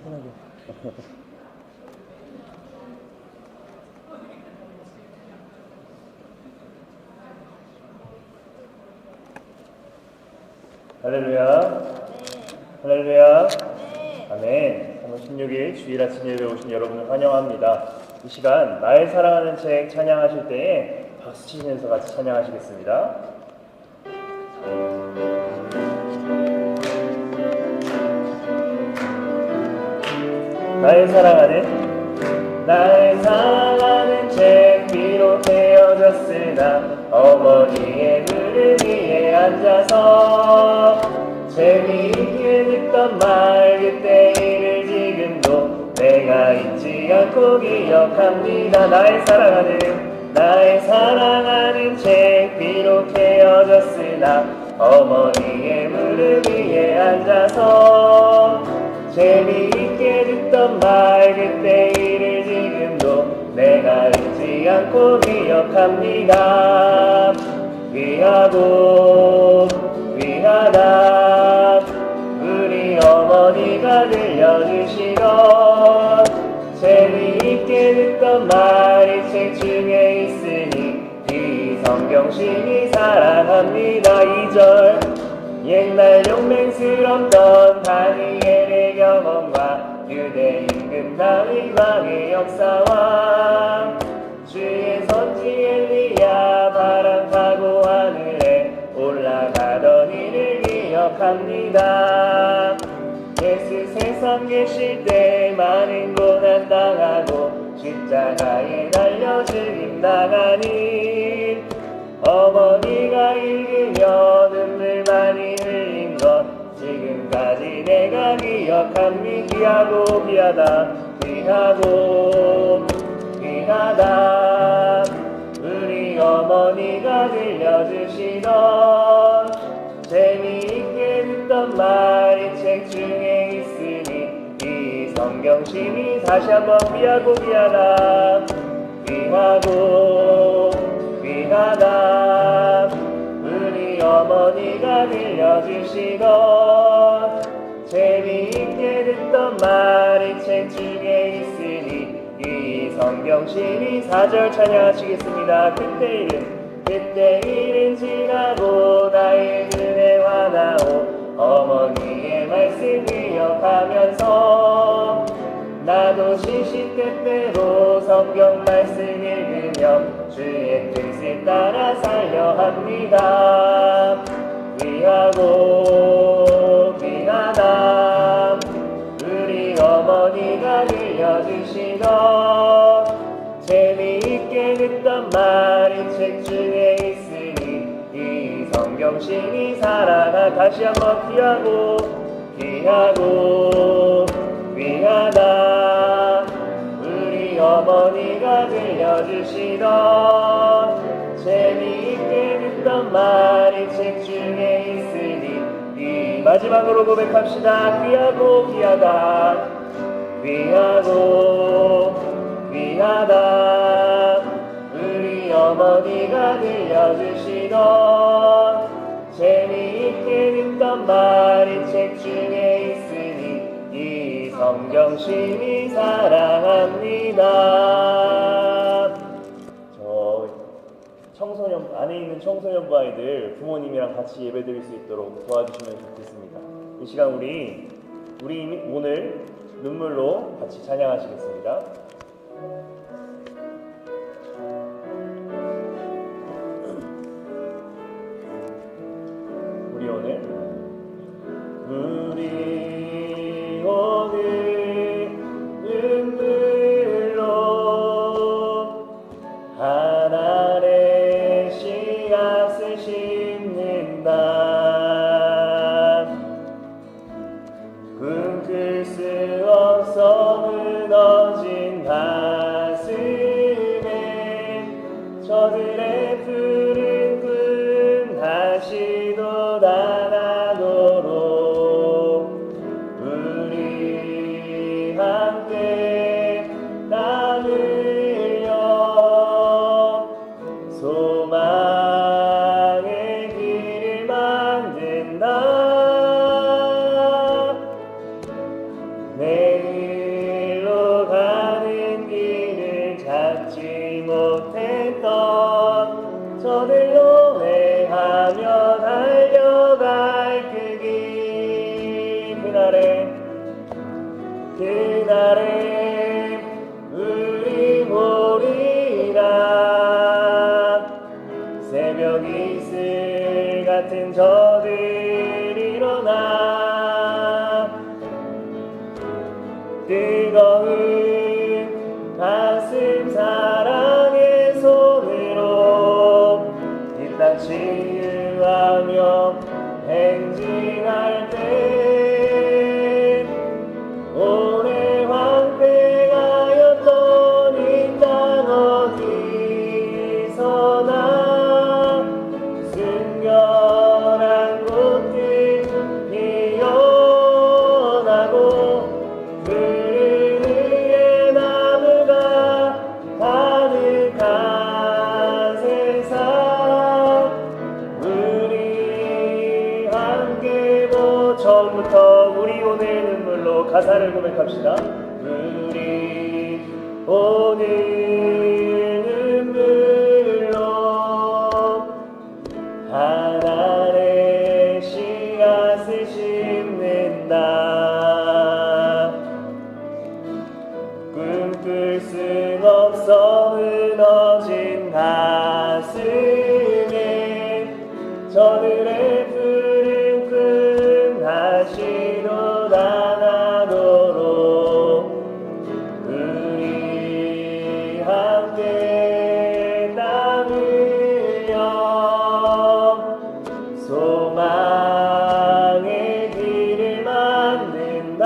편하게. 할렐루야. 할렐루야. 아멘. 3월 16일 주일 아침 예배에 오신 여러분을 환영합니다. 이 시간 나의 사랑하는 책 찬양하실 때에 박수 치시면서 같이 찬양하시겠습니다. 나의 사랑하는 책 비록 헤어졌으나 어머니의 무릎 위에 앉아서 재미있게 듣던 말 그때 일을 지금도 내가 잊지 않고 기억합니다. 나의 사랑하는 책 비록 헤어졌으나 어머니의 무릎 위에 앉아서 재미있게 듣던 말 그때 일을 지금도 내가 잊지 않고 기억합니다. 귀하다 우리 어머니가 들려주시던 재미있게 듣던 말이 책 중에 있으니 이 성경심이 사랑합니다. 2절 옛날 용맹스럽던 다니엘의 경험과 유대 임금 다윗 왕의 역사와 주의 선지 엘리야 바람 타고 하늘에 올라가던 일을 기억합니다. 예수 세상 계실 때 많은 고난 당하고 십자가에 달려 죽임 당한 일 어머니가 읽으며 눈물 많이 흘린 것 지금까지 내가 기억합니다. 귀하다 우리 어머니가 들려주시던 재미있게 듣던 말이 책 중에 있으니 이 성경심이 다시 한번 귀하다 우리 어머니가 들려주시던 재미있게 듣던 말이 책 중에 있으니 이 성경심이 4절 찬양하시겠습니다. 그때 일은 지나고 나의 눈에 화나오 어머니의 말씀 기억하면서 나도 시시때때로 성경 말씀 읽으며 주의 뜻을 따라 살려 합니다. 귀하다 우리 어머니가 들려주시던 재미있게 듣던 말이 책 중에 있으니 이 성경심이 사랑하 다시 한번 귀하다 우리 어머니가 들려주시던 재미있게 듣던 말이 책 중에 있으니 이 마지막으로 고백합시다. 귀하다 우리 어머니가 들려주시던 재미있게 듣던 말이 책 중에 있으니 이 성경심이 사랑합니다. 청소년 안에 있는 청소년부 아이들 부모님이랑 같이 예배드릴 수 있도록 도와주시면 좋겠습니다. 이 시간 우리 오늘 눈물로 같이 찬양하시겠습니다. 우리 오늘 눈물로 하나의 씨앗을 심는다. 꿈꿀 수 없어 무너진 가슴에 저들의 푸른 꿈 다시 돋아나도록 우리 함께 땀 흘려 소망의 길을 만든다. 내 저들로 행하며 달려갈 그 길. 그날에 우리 보리라. 새벽 이슬 같은 저들 일어나 뜨거운 가슴 사랑의 손으로 이 땅 치유하며 행진할 때 오래 황폐하였던 이 땅 어디서나 순결한 곳들 피어나고 푸른 위에 나무가 가득한 세상 우리 함께 처음부터 우리 오늘 눈물로 가사를 고백합시다. 우리 오늘 눈물로 하나님의 씨앗을 심는다. 꿈꿀 순 없어 무너진 가슴에 저들의 푸른 꿈 하시도다 나도록 우리 함께 땀 흘려 소망의 길을 만든다.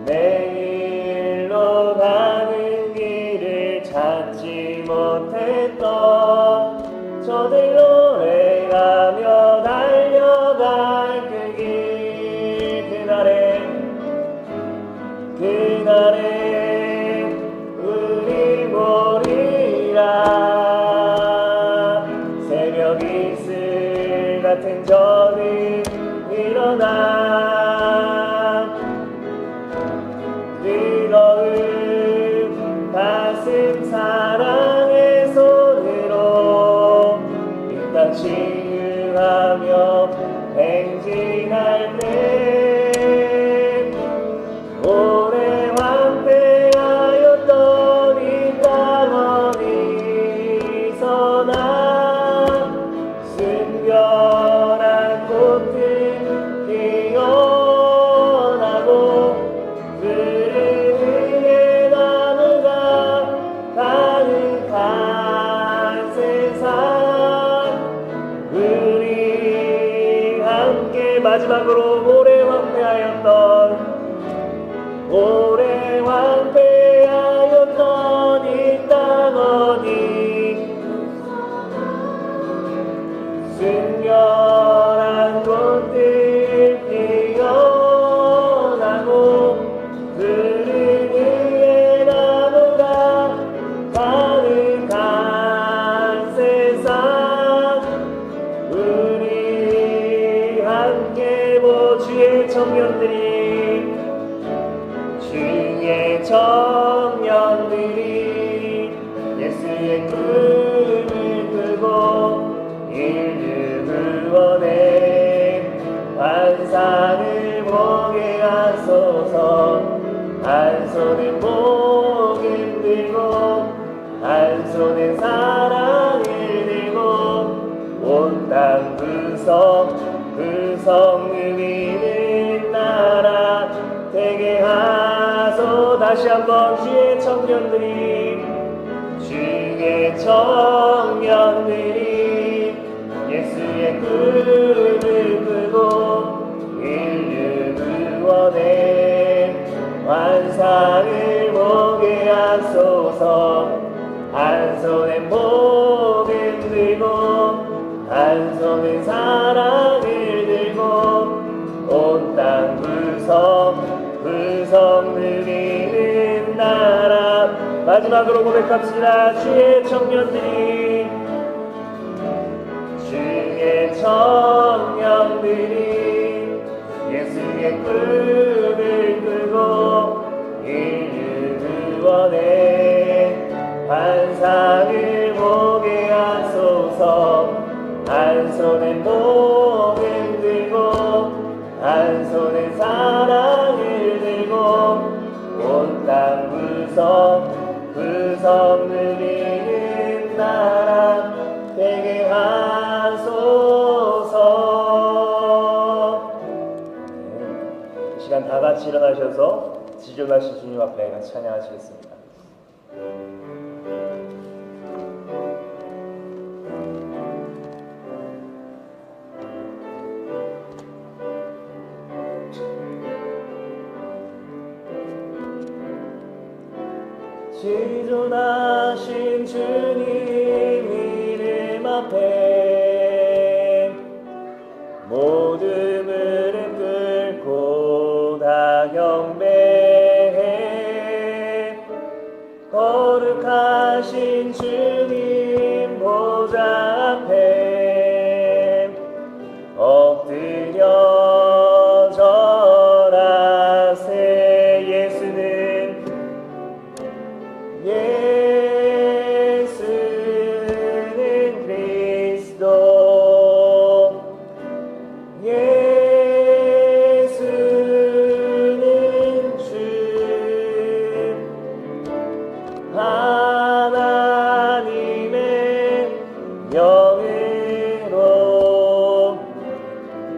내일로 가는 길을 찾지 못했던 저들로 행하며 달려갈 그 길. 그날에 우리 보리라. 새벽 이슬 같은 저들 일어나 뜨거운 가슴 사랑의 손으로 이 땅 치유하며 행진할 때 오래 황폐하였던 이 땅 어디서나 순결한 꽃들 피어나고 푸른 위에 나무가 가득한 세상 우리 함께 마지막으로 오래 황폐하였던 이 땅 어디 순결한 꽃들 피어나고 푸른 위에 나무가 가득한 세상 우리 함께 주의 청년들이 예수의 꿈을 끄고 인류 구원의 환상을 보게 하소서. 한 손에 복음 들고 한 손에 사랑을 들고 온 땅 구성 누리는 나라 되게 하소. 다시 한번 주의 청년들이 예수의 꿈을 끄고 인류 구원의 환상을 보게 하소서. 한 손에 복음 들고 한 손에 사랑을 들고 온 땅 구성 누리는 나라. 마지막으로 고백합시다. 주의 청년들이 예수의 꿈을 끄고 인류 구원의 환상을 보게 하소서. 한 손엔 복음 들고 한 손엔 사랑을 들고 온 땅 구석 누리는 나라 되게 하소서. 이 시간 다 같이 일어나셔서 지존하신 주님 앞에 같이 찬양하시겠습니다. 지존하신 주님 이름 앞에 모든 무릎 꿇고 다 경배해. 거룩하신 주님 보좌 앞에 엎드려 절하세. 예수는 그리스도. 예수는 주. 하나님의 영으로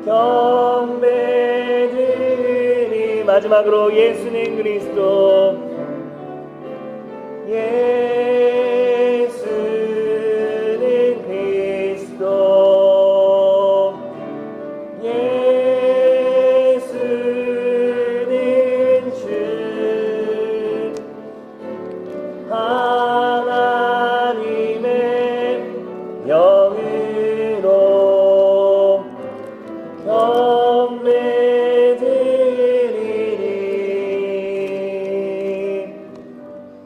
경배드리니. 마지막으로 예수는 그리스도. 예수는 그리스도. 예수는 주. 하나님의 영으로 경배드리니.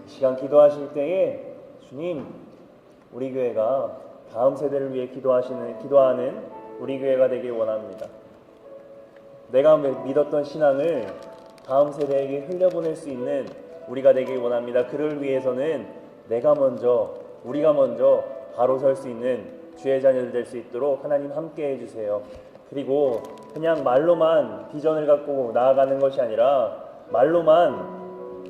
시간 기도하실 때에 주님, 우리 교회가 다음 세대를 위해 기도하는 우리 교회가 되길 원합니다. 내가 믿었던 신앙을 다음 세대에게 흘려보낼 수 있는 우리가 되길 원합니다. 그를 위해서는 우리가 먼저 바로 설 수 있는 주의 자녀들 될 수 있도록 하나님 함께 해주세요. 그리고 그냥 말로만 비전을 갖고 나아가는 것이 아니라, 말로만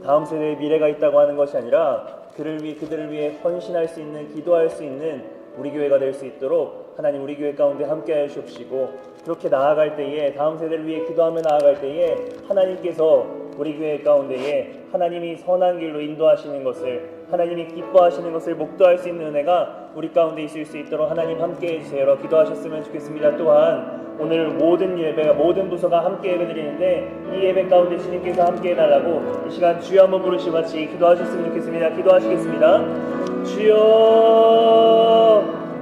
다음 세대의 미래가 있다고 하는 것이 아니라, 그들을 위해 헌신할 수 있는, 기도할 수 있는 우리 교회가 될 수 있도록 하나님 우리 교회 가운데 함께 하시옵시고, 그렇게 나아갈 때에, 다음 세대를 위해 기도하며 나아갈 때에 하나님께서 우리 교회 가운데에 하나님이 선한 길로 인도하시는 것을, 하나님이 기뻐하시는 것을 목도할 수 있는 은혜가 우리 가운데 있을 수 있도록 하나님 함께 해주세요. 기도하셨으면 좋겠습니다. 또한 오늘 모든 예배가, 모든 부서가 함께 예배드리는데 이 예배 가운데 주님께서 함께 해달라고 이 시간 주여 한번 부르시고 같이 기도하셨으면 좋겠습니다. 기도하시겠습니다. 주여,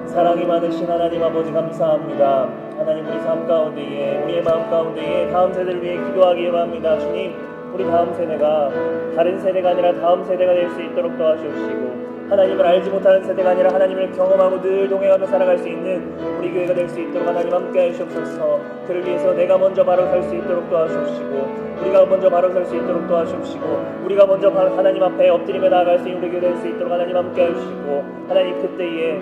사랑이 많으신 하나님 아버지 감사합니다. 하나님, 우리 삶 가운데에, 우리의 마음 가운데에 다음 세대를 위해 기도하기 원합니다. 주님, 우리 다음 세대가 다른 세대가 아니라 다음 세대가 될 수 있도록 도와주시고, 하나님을 알지 못하는 세대가 아니라 하나님을 경험하고 늘 동행하며 살아갈 수 있는 우리 교회가 될 수 있도록 하나님 함께 하시옵소서. 그를 위해서 내가 먼저 바로 설 수 있도록 도와주시고, 우리가 먼저 바로 설 수 있도록 도와주시고, 우리가 먼저 하나님 앞에 엎드리며 나아갈 수 있는 우리 교회 될 수 있도록 하나님 함께 하시고, 하나님 그때에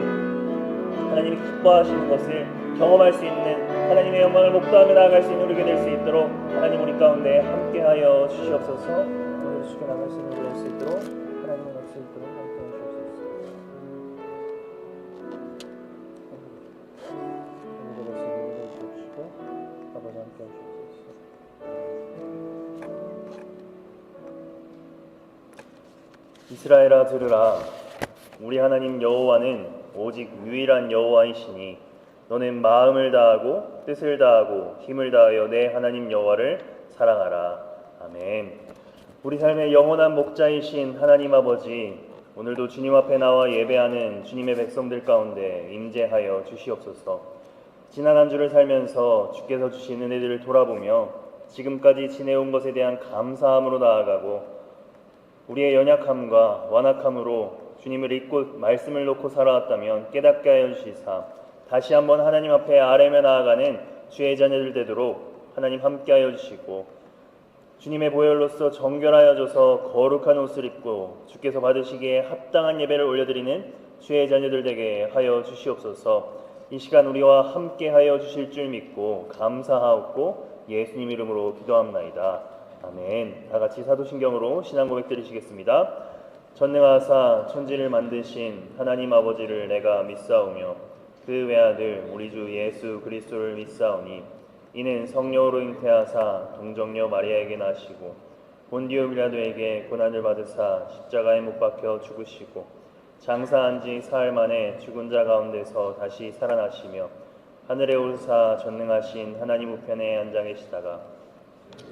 하나님이 기뻐하시는 것을 경험할 수 있는, 하나님의 영광을 목도하며 나아갈 수 있는 우리 교회 될 수 있도록 하나님 우리 가운데 함께하여 주시옵소서. 오늘 주께 나갈 수 있는 우리 될 수 있도록 하나님을 갈 수 있도록 함께 하시옵소서. 아버지 함께 하시옵소서. 이스라엘아 들으라. 우리 하나님 여호와는 오직 유일한 여호와이시니 너는 마음을 다하고 뜻을 다하고 힘을 다하여 내 하나님 여호와를 사랑하라. 아멘. 우리 삶의 영원한 목자이신 하나님 아버지, 오늘도 주님 앞에 나와 예배하는 주님의 백성들 가운데 임재하여 주시옵소서. 지난 한 주를 살면서 주께서 주신 은혜들을 돌아보며 지금까지 지내온 것에 대한 감사함으로 나아가고, 우리의 연약함과 완악함으로 주님을 잊고 말씀을 놓고 살아왔다면 깨닫게 하여 주시사, 다시 한번 하나님 앞에 아뢰며 나아가는 주의 자녀들 되도록 하나님 함께 하여 주시고, 주님의 보혈로서 정결하여져서 거룩한 옷을 입고 주께서 받으시기에 합당한 예배를 올려드리는 주의 자녀들 되게 하여 주시옵소서. 이 시간 우리와 함께 하여 주실 줄 믿고 감사하옵고 예수님 이름으로 기도합나이다. 아멘. 다 같이 사도신경으로 신앙 고백 드리시겠습니다. 전능하사 천지를 만드신 하나님 아버지를 내가 믿사오며 그 외아들 우리 주 예수 그리스도를 믿사오니 이는 성령으로 잉태하사 동정녀 마리아에게 나시고 본디오 빌라도에게 고난을 받으사 십자가에 못 박혀 죽으시고 장사한 지 사흘 만에 죽은 자 가운데서 다시 살아나시며 하늘에 오르사 전능하신 하나님 우편에 앉아 계시다가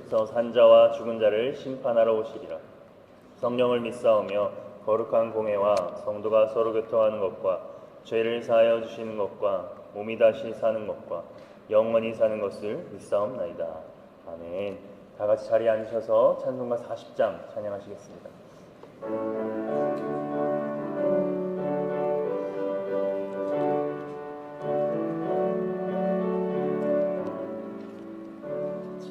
서 산자와 죽은 자를 심판하러 오시리라. 성령을 믿사오며 거룩한 공회와 성도가 서로 교통하는 것과 죄를 사하여 주시는 것과 몸이 다시 사는 것과 영원히 사는 것을 믿사옵나이다. 아멘. 다 같이 자리에 앉으셔서 찬송가 40장 찬양하시겠습니다.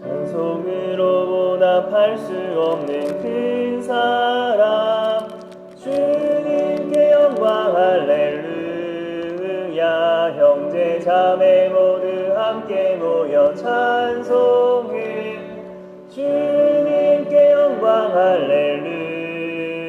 찬송으로 보답할 수 없는 큰 사랑 주님께 영광 할렐루야. 형제 자매 모두 함께 모여 찬송해 주님께 영광 할렐루야.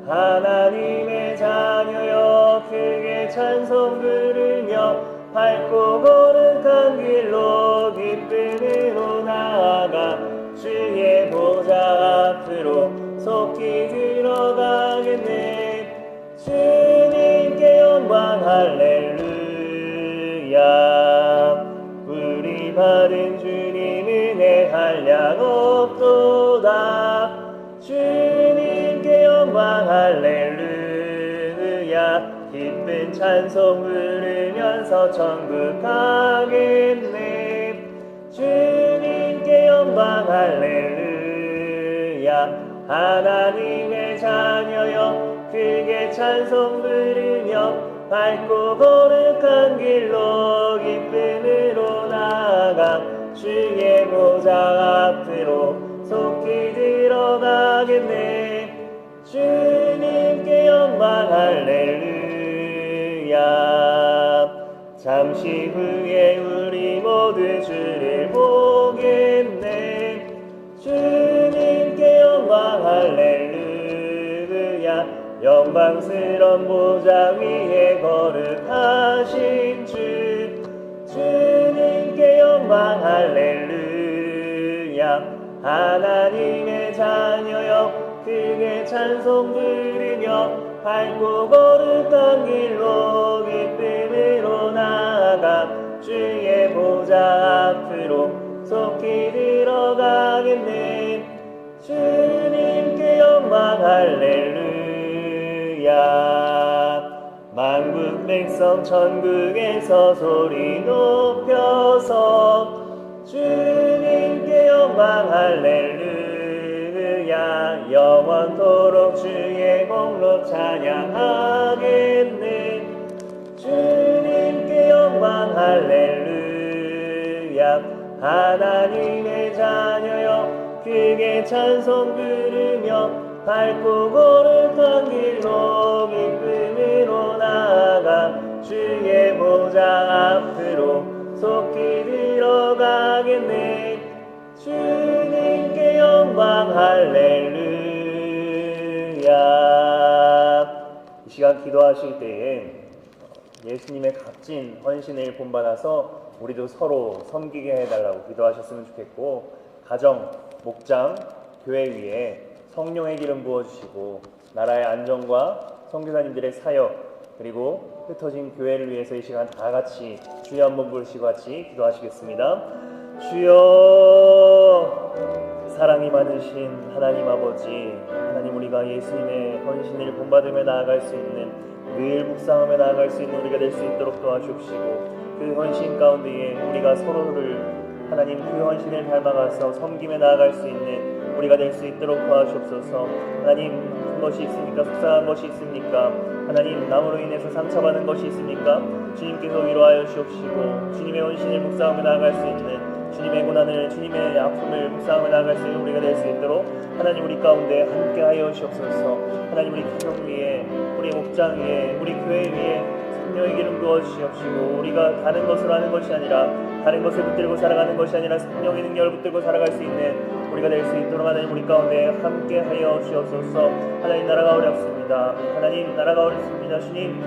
하나님의 자녀여 크게 찬송 부르며 밝고 거룩한 길로 기쁨으로 나아가 주의 보좌 앞으로 속히 들어가겠네. 주님께 영광 할렐루야. 우리 받은 주님 은혜 한량 없도다. 주님께 영광 할렐루야. 기쁜 찬송 부르면서 천국 가겠네. 주님께 영광 할렐루야. 하나님의 자녀여 크게 찬송 부르며 밝고 거룩한 길로 기쁨으로 나아가 주의 보좌 앞으로 속히 들어가겠네. 주님께 영광 할렐루야. 잠시 후에 우리 모두 주를 보겠네. 주님께 영광 할렐루야. 영광스런 보좌 위에 거룩하신 주 주님께 영광 할렐루야. 하나님의 자녀여 크게 찬송 부르며 밝고 거룩한 길로 기쁨으로 나아가 주의 보좌 앞으로 속히 들어가겠네. 주님께 영광 할렐루야. 만국 백성 천국에서 소리 높여서 주님께 영광 할렐루야. 영원토록 주의 공로 찬양하겠네. 주님께 영광 할렐루야. 하나님의 자녀여 크게 찬송 부르며 밝고 거룩한 길로 기쁨으로 나아가 주의 보좌 앞으로 속히 들어가겠네. 주님께 영광 할렐루야. 이 시간 기도하실 때에 예수님의 값진 헌신을 본받아서 우리도 서로 섬기게 해달라고 기도하셨으면 좋겠고, 가정, 목장, 교회 위에 성령의 기름 부어주시고 나라의 안정과 선교사님들의 사역 그리고 흩어진 교회를 위해서 이 시간 다 같이 주여 한번 부르시고 같이 기도하시겠습니다. 주여. 사랑이 많으신 하나님 아버지, 하나님 우리가 예수님의 헌신을 본받으며 나아갈 수 있는, 늘 묵상하며 나아갈 수 있는 우리가 될 수 있도록 도와주옵시고, 그 헌신 가운데에 우리가 서로를 하나님 그 헌신을 닮아가서 섬기며 나아갈 수 있는 우리가 될 수 있도록 도와주옵소서. 하나님 큰 것이 있습니까? 속상한 것이 있습니까? 하나님 남으로 인해서 상처받은 것이 있습니까? 주님께서 위로하여 주옵시고 주님의 헌신을 묵상하며 나아갈 수 있는 주님의 고난을, 주님의 아픔을 묵상하며 나아갈 수 있는 우리가 될 수 있도록 하나님 우리 가운데 함께하여 주옵소서. 하나님 우리 가정 위에, 우리 목장 위에, 우리 교회 위에 성령의 기름 부어주시옵시고, 우리가 다른 것으로 하는 것이 아니라, 다른 것을 붙들고 살아가는 것이 아니라 성령의 능력을 붙들고 살아갈 수 있는 우리가 될 수 있도록 하나님 우리 가운데 함께하여 주옵소서. 하나님 나라가 어렵습니다. 하나님 나라가 어렵습니다. 주님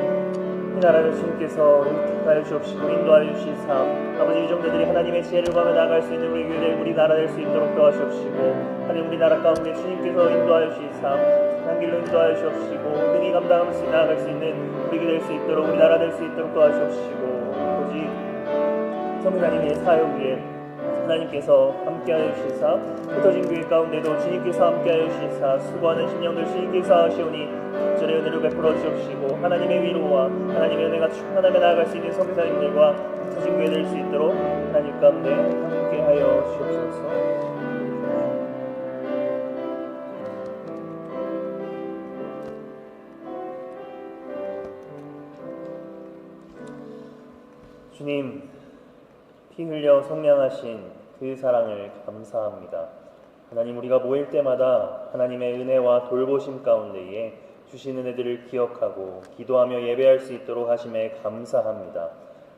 이 나라를 주님께서 택하여 주옵시고 인도하여 주시사 아버지 이 종들이 하나님의 지혜를 구하며 나아갈 수 있는 우리 교회, 우리 나라 될 수 있도록 도와주옵시고, 하나님 우리 나라 가운데 주님께서 인도하여 주시사 한 길로 인도하여 주옵시고 능히 감당하면서 나아갈 수 있는 우리 교회 될 수 있도록, 우리 나라 될 수 있도록 도와주옵시고, 오직 성하나님의 사역 위에 하나님께서 함께하여 주시사 흩어진 교회 가운데도 주님께서 함께하여 주시사 수고하는 심령들 주님께서 하시오니 적절의 은혜를 베풀어 주옵시고, 하나님의 위로와 하나님의 은혜가 충만하며 나아갈 수 있는 선교사님들과 흩어진 교회 될 수 있도록 하나님 가운데 함께하여 주옵소서. 주님, 피 흘려 속량하신 그 사랑을 감사합니다. 하나님 우리가 모일 때마다 하나님의 은혜와 돌보심 가운데에 주신 은혜들을 기억하고 기도하며 예배할 수 있도록 하심에 감사합니다.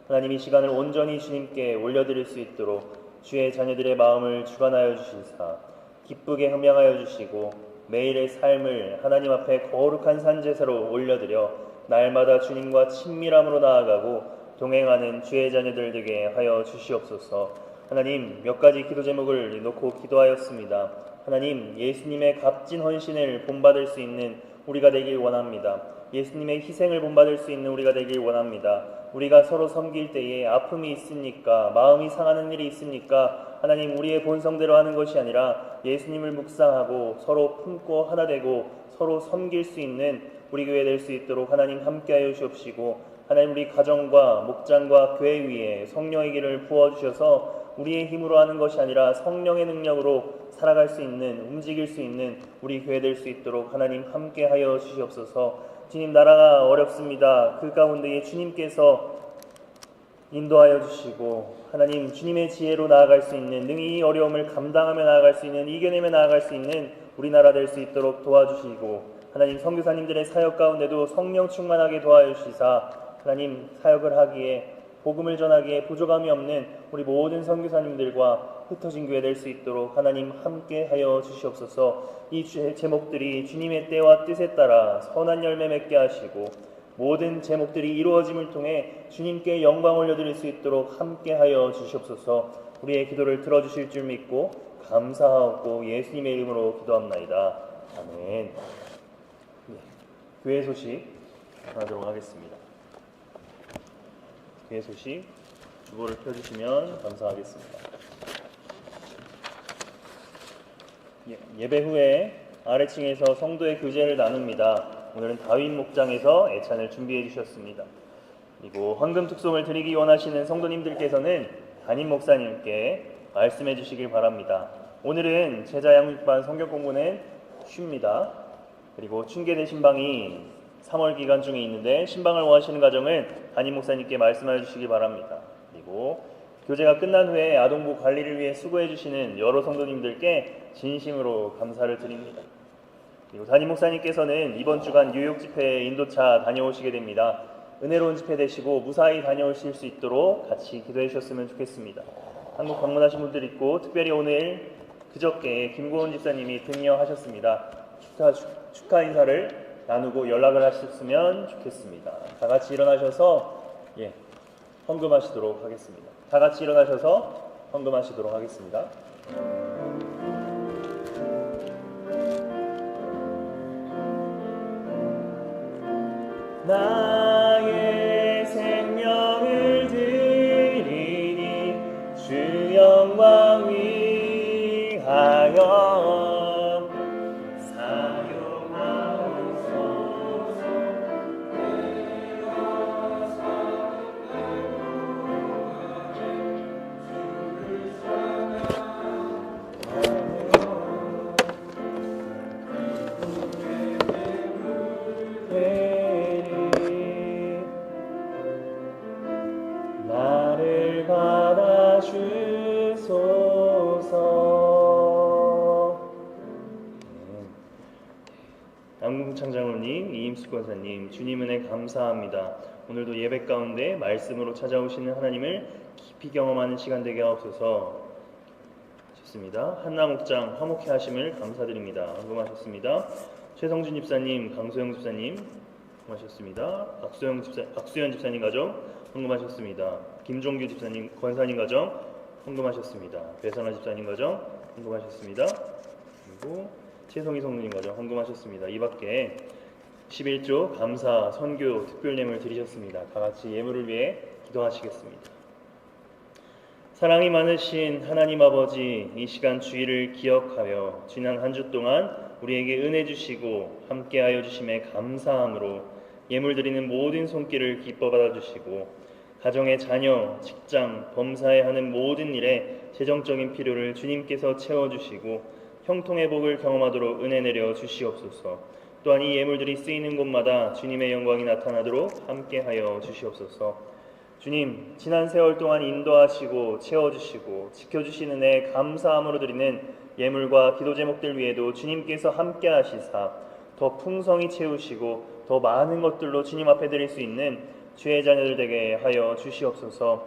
하나님 이 시간을 온전히 주님께 올려드릴 수 있도록 주의 자녀들의 마음을 주관하여 주시사 기쁘게 흠양하여 주시고 매일의 삶을 하나님 앞에 거룩한 산제사로 올려드려 날마다 주님과 친밀함으로 나아가고 동행하는 주의 자녀들 되게 하여 주시옵소서. 하나님 몇 가지 기도 제목을 놓고 기도하였습니다. 하나님 예수님의 값진 헌신을 본받을 수 있는 우리가 되길 원합니다. 예수님의 희생을 본받을 수 있는 우리가 되길 원합니다. 우리가 서로 섬길 때에 아픔이 있습니까? 마음이 상하는 일이 있습니까? 하나님 우리의 본성대로 하는 것이 아니라 예수님을 묵상하고 서로 품고 하나 되고 서로 섬길 수 있는 우리 교회 될 수 있도록 하나님 함께하여 주옵시고, 하나님 우리 가정과 목장과 교회 위에 성령의 기름을 부어주셔서 우리의 힘으로 하는 것이 아니라 성령의 능력으로 살아갈 수 있는, 움직일 수 있는 우리 교회 될 수 있도록 하나님 함께하여 주시옵소서. 주님 나라가 어렵습니다. 그 가운데에 주님께서 인도하여 주시고 하나님 주님의 지혜로 나아갈 수 있는, 능히 이 어려움을 감당하며 나아갈 수 있는, 이겨내며 나아갈 수 있는 우리나라 될 수 있도록 도와주시고, 하나님 선교사님들의 사역 가운데도 성령 충만하게 도와주시사 하나님 사역을 하기에, 복음을 전하기에 부족함이 없는 우리 모든 선교사님들과 흩어진 교회 될 수 있도록 하나님 함께하여 주시옵소서. 이 제목들이 주님의 때와 뜻에 따라 선한 열매 맺게 하시고 모든 제목들이 이루어짐을 통해 주님께 영광 올려드릴 수 있도록 함께하여 주시옵소서. 우리의 기도를 들어주실 줄 믿고 감사하고 예수님의 이름으로 기도합나이다. 아멘. 교회 소식 전하도록 하겠습니다. 교회 소식 주보를 펴주시면 감사하겠습니다. 예배 후에 아래층에서 성도의 교제를 나눕니다. 오늘은 다윗 목장에서 애찬을 준비해 주셨습니다. 그리고 헌금 특송을 드리기 원하시는 성도님들께서는 담임 목사님께 말씀해 주시길 바랍니다. 오늘은 제자 양육반 성경 공부는 쉽니다. 그리고 춘계대 신방이 3월 기간 중에 있는데 신방을 원하시는 가정은 담임 목사님께 말씀해 주시기 바랍니다. 그리고 교제가 끝난 후에 아동부 관리를 위해 수고해 주시는 여러 성도님들께 진심으로 감사를 드립니다. 그리고 담임 목사님께서는 이번 주간 뉴욕 집회에 인도차 다녀오시게 됩니다. 은혜로운 집회 되시고 무사히 다녀오실 수 있도록 같이 기도해 주셨으면 좋겠습니다. 한국 방문하신 분들 있고 특별히 오늘 그저께 김고은 집사님이 등려하셨습니다. 축하 인사를 나누고 연락을 하셨으면 좋겠습니다. 다 같이 일어나셔서 헌금하시도록 하겠습니다. 다 같이 일어나셔서 헌금하시도록 하겠습니다. 나의 생명을 드리니 주 영광 위하여 이임숙 권사님, 주님 은혜 감사합니다. 오늘도 예배 가운데 말씀으로 찾아오시는 하나님을 깊이 경험하는 시간 되게 하옵소서. 좋습니다. 한나 목장 화목케 하심을 감사드립니다. 헌금하셨습니다. 최성준 집사님, 강소영 집사님 헌금하셨습니다. 박수현 집사님 가정 헌금하셨습니다. 김종규 집사님, 권사님 가정 헌금하셨습니다. 배선아 집사님 가정 헌금하셨습니다. 그리고 최성희 성도님 가정 헌금하셨습니다. 이 밖에 11조 감사 선교 특별예물 드리셨습니다. 다 같이 예물을 위해 기도하시겠습니다. 사랑이 많으신 하나님 아버지, 이 시간 주일을 기억하여 지난 한 주 동안 우리에게 은혜 주시고 함께하여 주심에 감사함으로 예물 드리는 모든 손길을 기뻐 받아주시고 가정의 자녀, 직장, 범사에 하는 모든 일에 재정적인 필요를 주님께서 채워주시고 형통의 복을 경험하도록 은혜 내려 주시옵소서. 또한 이 예물들이 쓰이는 곳마다 주님의 영광이 나타나도록 함께하여 주시옵소서. 주님, 지난 세월 동안 인도하시고 채워주시고 지켜주시는 애 감사함으로 드리는 예물과 기도 제목들 위에도 주님께서 함께하시사 더 풍성히 채우시고 더 많은 것들로 주님 앞에 드릴 수 있는 주의 자녀들 되게 하여 주시옵소서.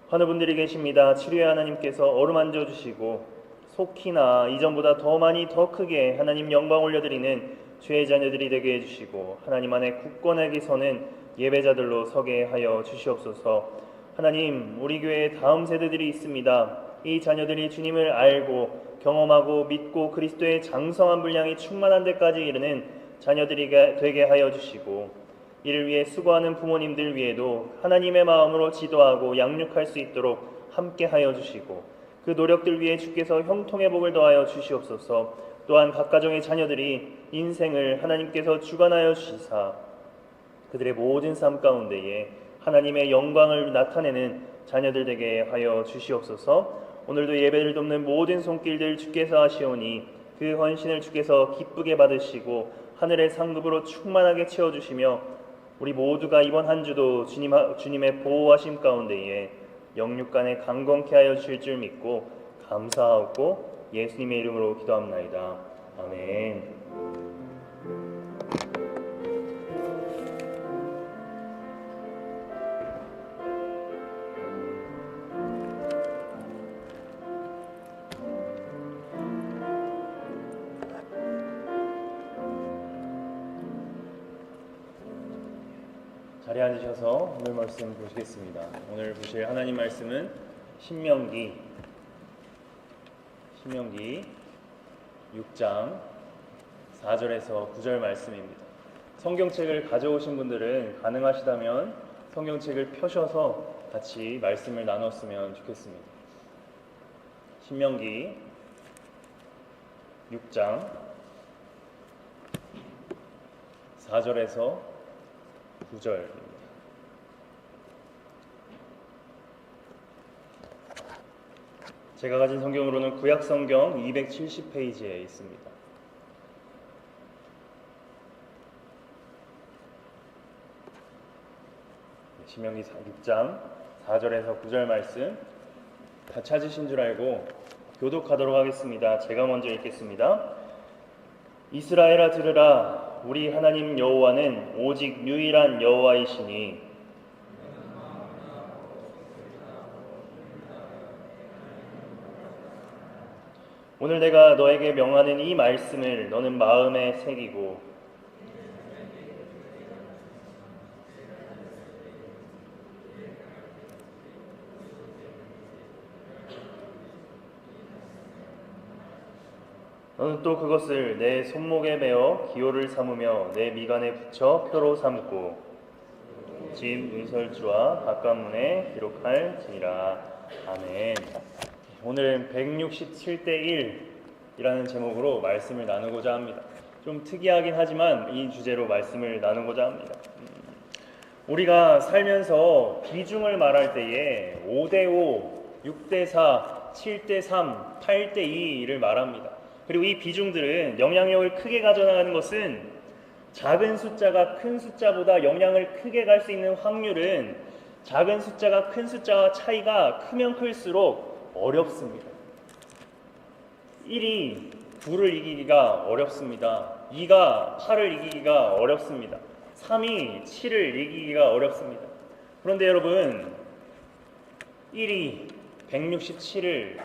환우분들이 계십니다. 치료의 하나님께서 어루만져 주시고 속히나 이전보다 더 많이 더 크게 하나님 영광 올려드리는 주의 자녀들이 되게 해주시고 하나님 안에 굳건하게 서는 예배자들로 서게 하여 주시옵소서. 하나님, 우리 교회에 다음 세대들이 있습니다. 이 자녀들이 주님을 알고 경험하고 믿고 그리스도의 장성한 분량이 충만한 데까지 이르는 자녀들이 되게 하여 주시고 이를 위해 수고하는 부모님들 위에도 하나님의 마음으로 지도하고 양육할 수 있도록 함께 하여 주시고 그 노력들 위해 주께서 형통의 복을 더하여 주시옵소서. 또한 각 가정의 자녀들이 인생을 하나님께서 주관하여 주시사 그들의 모든 삶 가운데에 하나님의 영광을 나타내는 자녀들 되게 하여 주시옵소서. 오늘도 예배를 돕는 모든 손길들 주께서 하시오니 그 헌신을 주께서 기쁘게 받으시고 하늘의 상급으로 충만하게 채워주시며 우리 모두가 이번 한 주도 주님의 보호하심 가운데에 영육간에 강건케 하여 주실 줄 믿고 감사하고 예수님의 이름으로 기도합나이다. 아멘. 자리에 앉으셔서 오늘 말씀 보시겠습니다. 오늘 보실 하나님 말씀은 신명기 6장 4절에서 9절 말씀입니다. 성경책을 가져오신 분들은 가능하시다면 성경책을 펴셔서 같이 말씀을 나눴으면 좋겠습니다. 신명기 6장 4절에서 9절입니다. 제가 가진 성경으로는 구약 성경 270페이지에 있습니다. 신명기 6장 4절에서 9절 말씀 다 찾으신 줄 알고 교독하도록 하겠습니다. 제가 먼저 읽겠습니다. 이스라엘아 들으라. 우리 하나님 여호와는 오직 유일한 여호와이시니 오늘 내가 너에게 명하는 이 말씀을 너는 마음에 새기고 너는 또 그것을 내 손목에 메어 기호를 삼으며 내 미간에 붙여 표로 삼고 집 문설주와 바깥문에 기록할지니라. 아멘. 오늘은 167대 1이라는 제목으로 말씀을 나누고자 합니다. 좀 특이하긴 하지만 이 주제로 말씀을 나누고자 합니다. 우리가 살면서 비중을 말할 때에 5대5, 6대4, 7대3, 8대2를 말합니다. 그리고 이 비중들은 영향력을 크게 가져나가는 것은 작은 숫자가 큰 숫자보다 영향을 크게 갈 수 있는 확률은 작은 숫자가 큰 숫자와 차이가 크면 클수록 어렵습니다. 1이 9를 이기기가 어렵습니다. 2가 8을 이기기가 어렵습니다. 3이 7을 이기기가 어렵습니다. 그런데 여러분, 1이 167을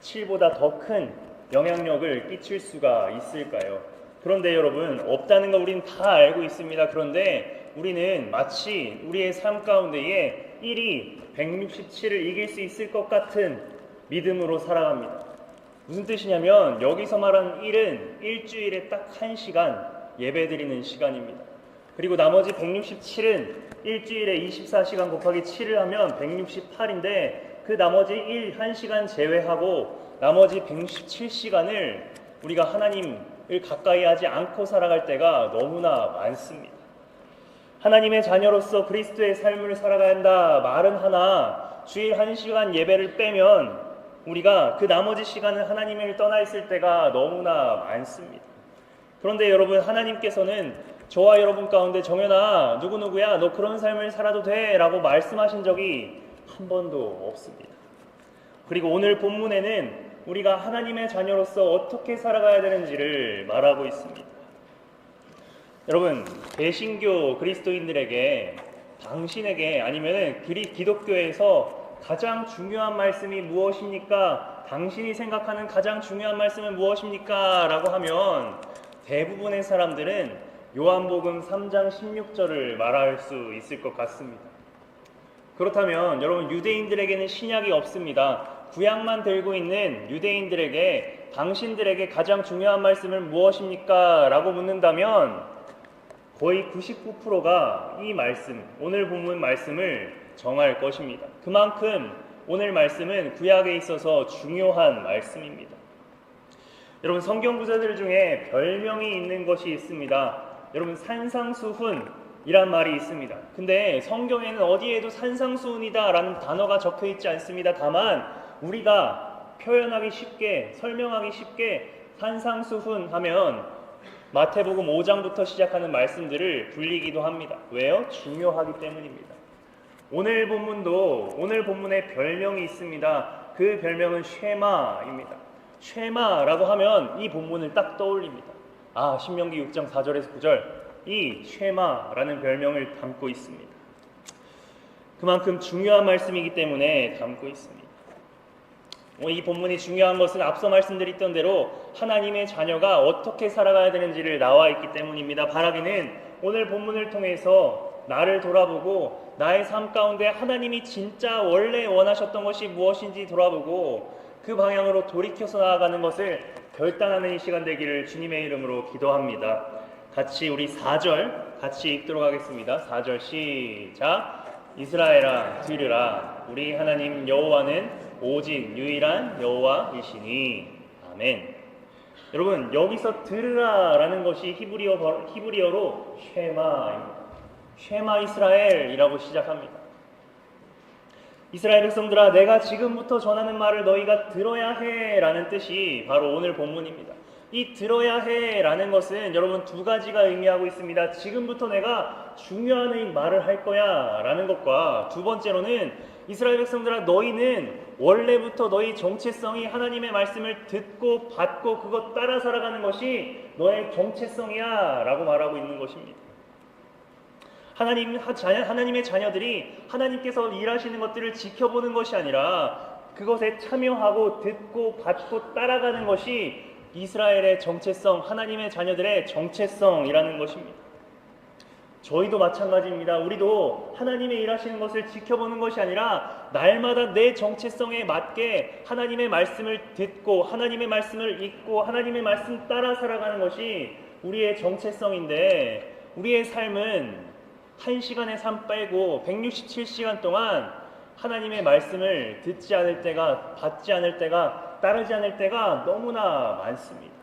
7보다 더 큰 영향력을 끼칠 수가 있을까요? 그런데 여러분, 없다는 거 우리는 다 알고 있습니다. 그런데 우리는 마치 우리의 삶 가운데에 1이 167을 이길 수 있을 것 같은 믿음으로 살아갑니다. 무슨 뜻이냐면 여기서 말하는 1은 일주일에 딱 1시간 예배드리는 시간입니다. 그리고 나머지 167은 일주일에 24시간 곱하기 7을 하면 168인데 그 나머지 1시간 제외하고 나머지 167시간을 우리가 하나님을 가까이 하지 않고 살아갈 때가 너무나 많습니다. 하나님의 자녀로서 그리스도의 삶을 살아가야 한다 말은 하나 주일 1시간 예배를 빼면 우리가 그 나머지 시간은 하나님을 떠나 있을 때가 너무나 많습니다. 그런데 여러분, 하나님께서는 저와 여러분 가운데 정연아 누구누구야 너 그런 삶을 살아도 돼 라고 말씀하신 적이 한 번도 없습니다. 그리고 오늘 본문에는 우리가 하나님의 자녀로서 어떻게 살아가야 되는지를 말하고 있습니다. 여러분, 개신교 그리스도인들에게 당신에게 아니면 기독교에서 가장 중요한 말씀이 무엇입니까? 당신이 생각하는 가장 중요한 말씀은 무엇입니까? 라고 하면 대부분의 사람들은 요한복음 3장 16절을 말할 수 있을 것 같습니다. 그렇다면 여러분, 유대인들에게는 신약이 없습니다. 구약만 들고 있는 유대인들에게 당신들에게 가장 중요한 말씀은 무엇입니까? 라고 묻는다면 거의 99%가 이 말씀, 오늘 본문 말씀을 정할 것입니다. 그만큼 오늘 말씀은 구약에 있어서 중요한 말씀입니다. 여러분, 성경 구절들 중에 별명이 있는 것이 있습니다. 여러분, 산상수훈이란 말이 있습니다. 근데 성경에는 어디에도 산상수훈이다 라는 단어가 적혀 있지 않습니다. 다만 우리가 표현하기 쉽게, 설명하기 쉽게 산상수훈 하면 마태복음 5장부터 시작하는 말씀들을 불리기도 합니다. 왜요? 중요하기 때문입니다. 오늘 본문에 별명이 있습니다. 그 별명은 쉐마입니다. 쉐마라고 하면 이 본문을 딱 떠올립니다. 신명기 6장 4절에서 9절, 이 쉐마라는 별명을 담고 있습니다. 그만큼 중요한 말씀이기 때문에 담고 있습니다. 이 본문이 중요한 것은 앞서 말씀드렸던 대로 하나님의 자녀가 어떻게 살아가야 되는지를 나와 있기 때문입니다. 바라기는 오늘 본문을 통해서 나를 돌아보고 나의 삶 가운데 하나님이 진짜 원래 원하셨던 것이 무엇인지 돌아보고 그 방향으로 돌이켜서 나아가는 것을 결단하는 이 시간 되기를 주님의 이름으로 기도합니다. 같이 우리 4절 같이 읽도록 하겠습니다. 4절 시작. 이스라엘아 들으라, 우리 하나님 여호와는 오직 유일한 여호와이시니. 아멘. 여러분, 여기서 들으라라는 것이 히브리어로 쉐마입니다. 쉐마 이스라엘이라고 시작합니다. 이스라엘 백성들아, 내가 지금부터 전하는 말을 너희가 들어야 해 라는 뜻이 바로 오늘 본문입니다. 이 들어야 해 라는 것은 여러분 두 가지가 의미하고 있습니다. 지금부터 내가 중요한 이 말을 할 거야 라는 것과 두 번째로는 이스라엘 백성들아, 너희는 원래부터 너희 정체성이 하나님의 말씀을 듣고 받고 그것 따라 살아가는 것이 너의 정체성이야 라고 말하고 있는 것입니다. 하나님의 자녀들이 하나님께서 일하시는 것들을 지켜보는 것이 아니라 그것에 참여하고 듣고 받고 따라가는 것이 이스라엘의 정체성, 하나님의 자녀들의 정체성이라는 것입니다. 저희도 마찬가지입니다. 우리도 하나님의 일하시는 것을 지켜보는 것이 아니라 날마다 내 정체성에 맞게 하나님의 말씀을 듣고 하나님의 말씀을 읽고 하나님의 말씀 따라 살아가는 것이 우리의 정체성인데, 우리의 삶은 1시간의 삶 빼고 167시간 동안 하나님의 말씀을 듣지 않을 때가, 받지 않을 때가, 따르지 않을 때가 너무나 많습니다.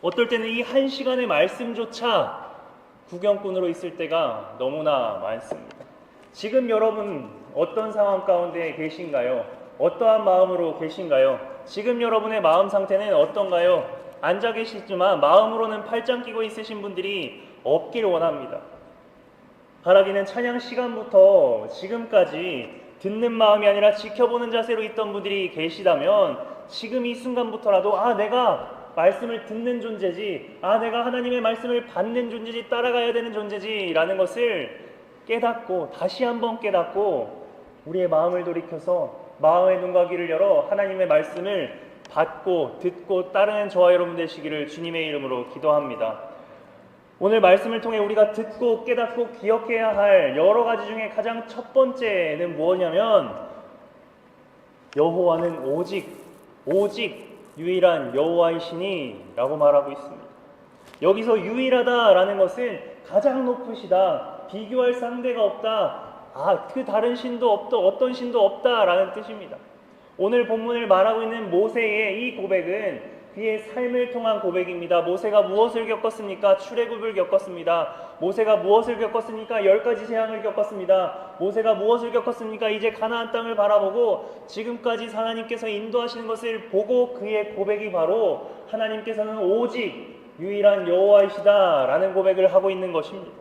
어떨 때는 이 1시간의 말씀조차 구경꾼으로 있을 때가 너무나 많습니다. 지금 여러분 어떤 상황 가운데 계신가요? 어떠한 마음으로 계신가요? 지금 여러분의 마음 상태는 어떤가요? 앉아 계시지만 마음으로는 팔짱 끼고 있으신 분들이 없기를 원합니다. 바라기는 찬양 시간부터 지금까지 듣는 마음이 아니라 지켜보는 자세로 있던 분들이 계시다면 지금 이 순간부터라도 내가 말씀을 듣는 존재지, 내가 하나님의 말씀을 받는 존재지, 따라가야 되는 존재지 라는 것을 깨닫고, 다시 한번 깨닫고 우리의 마음을 돌이켜서 마음의 눈과 귀를 열어 하나님의 말씀을 받고 듣고 따르는 저와 여러분 되시기를 주님의 이름으로 기도합니다. 오늘 말씀을 통해 우리가 듣고 깨닫고 기억해야 할 여러 가지 중에 가장 첫 번째는 무엇이냐면, 여호와는 오직 유일한 여호와이시니 라고 말하고 있습니다. 여기서 유일하다라는 것은 가장 높으시다, 비교할 상대가 없다, 그 다른 신도 없다, 어떤 신도 없다라는 뜻입니다. 오늘 본문을 말하고 있는 모세의 이 고백은 그의 삶을 통한 고백입니다. 모세가 무엇을 겪었습니까? 출애굽을 겪었습니다. 모세가 무엇을 겪었습니까? 10가지 재앙을 겪었습니다. 모세가 무엇을 겪었습니까? 이제 가나안 땅을 바라보고 지금까지 하나님께서 인도하시는 것을 보고 그의 고백이 바로 하나님께서는 오직 유일한 여호와이시다라는 고백을 하고 있는 것입니다.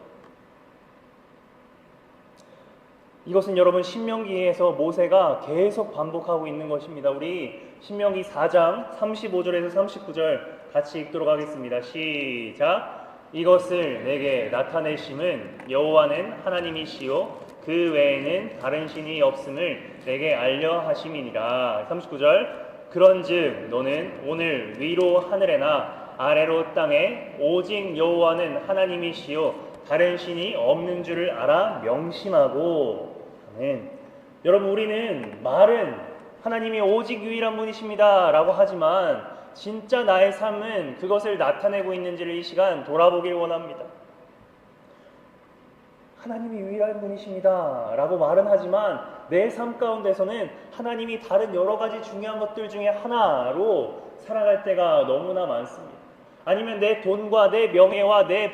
이것은 여러분 신명기에서 모세가 계속 반복하고 있는 것입니다. 우리 신명기 4장 35절에서 39절 같이 읽도록 하겠습니다. 시작. 이것을 내게 나타내심은 여호와는 하나님이시요 그 외에는 다른 신이 없음을 내게 알려 하심이니라. 39절. 그런즉 너는 오늘 위로 하늘에나 아래로 땅에 오직 여호와는 하나님이시요 다른 신이 없는 줄을 알아 명심하고. 아멘. 여러분, 우리는 말은 하나님이 오직 유일한 분이십니다 라고 하지만 진짜 나의 삶은 그것을 나타내고 있는지를 이 시간 돌아보길 원합니다. 하나님이 유일한 분이십니다 라고 말은 하지만 내 삶 가운데서는 하나님이 다른 여러 가지 중요한 것들 중에 하나로 살아갈 때가 너무나 많습니다. 아니면 내 돈과 내 명예와 내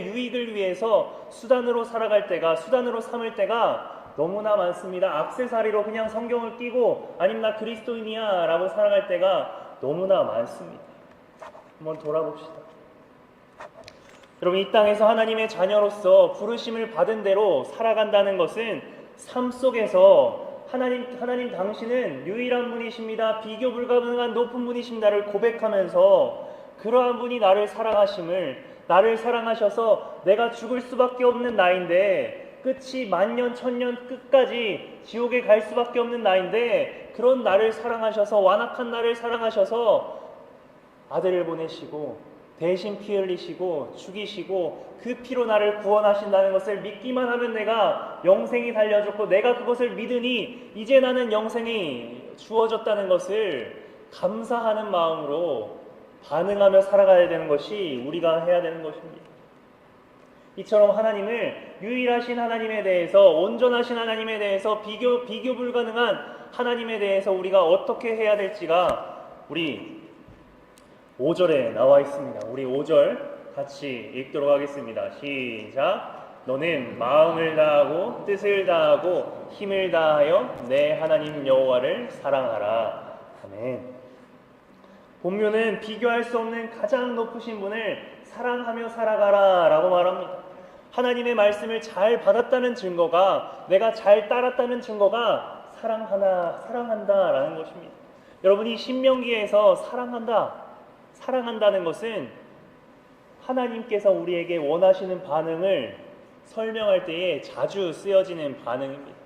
유익을 위해서 수단으로 살아갈 때가, 수단으로 삼을 때가 너무나 많습니다. 액세서리로 그냥 성경을 끼고 아니면 나 그리스도인이야 라고 살아갈 때가 너무나 많습니다. 한번 돌아봅시다. 여러분, 이 땅에서 하나님의 자녀로서 부르심을 받은 대로 살아간다는 것은 삶 속에서 하나님 당신은 유일한 분이십니다, 비교 불가능한 높은 분이십니다를 고백하면서 그러한 분이 나를 사랑하셔서 내가 죽을 수밖에 없는 나인데, 끝이 만년 천년 끝까지 지옥에 갈 수밖에 없는 나인데, 그런 나를 사랑하셔서, 완악한 나를 사랑하셔서 아들을 보내시고 대신 피 흘리시고 죽이시고 그 피로 나를 구원하신다는 것을 믿기만 하면 내가 영생이 달려졌고, 내가 그것을 믿으니 이제 나는 영생이 주어졌다는 것을 감사하는 마음으로 반응하며 살아가야 되는 것이 우리가 해야 되는 것입니다. 이처럼 하나님을, 유일하신 하나님에 대해서, 온전하신 하나님에 대해서, 비교 불가능한 하나님에 대해서 우리가 어떻게 해야 될지가 우리 5절에 나와 있습니다. 우리 5절 같이 읽도록 하겠습니다. 시작. 너는 마음을 다하고 뜻을 다하고 힘을 다하여 내 하나님 여호와를 사랑하라. 아멘. 본문은 비교할 수 없는 가장 높으신 분을 사랑하며 살아가라 라고 말합니다. 하나님의 말씀을 잘 받았다는 증거가, 내가 잘 따랐다는 증거가 사랑한다라는 것입니다. 여러분이 신명기에서 사랑한다는 것은 하나님께서 우리에게 원하시는 반응을 설명할 때에 자주 쓰여지는 반응입니다.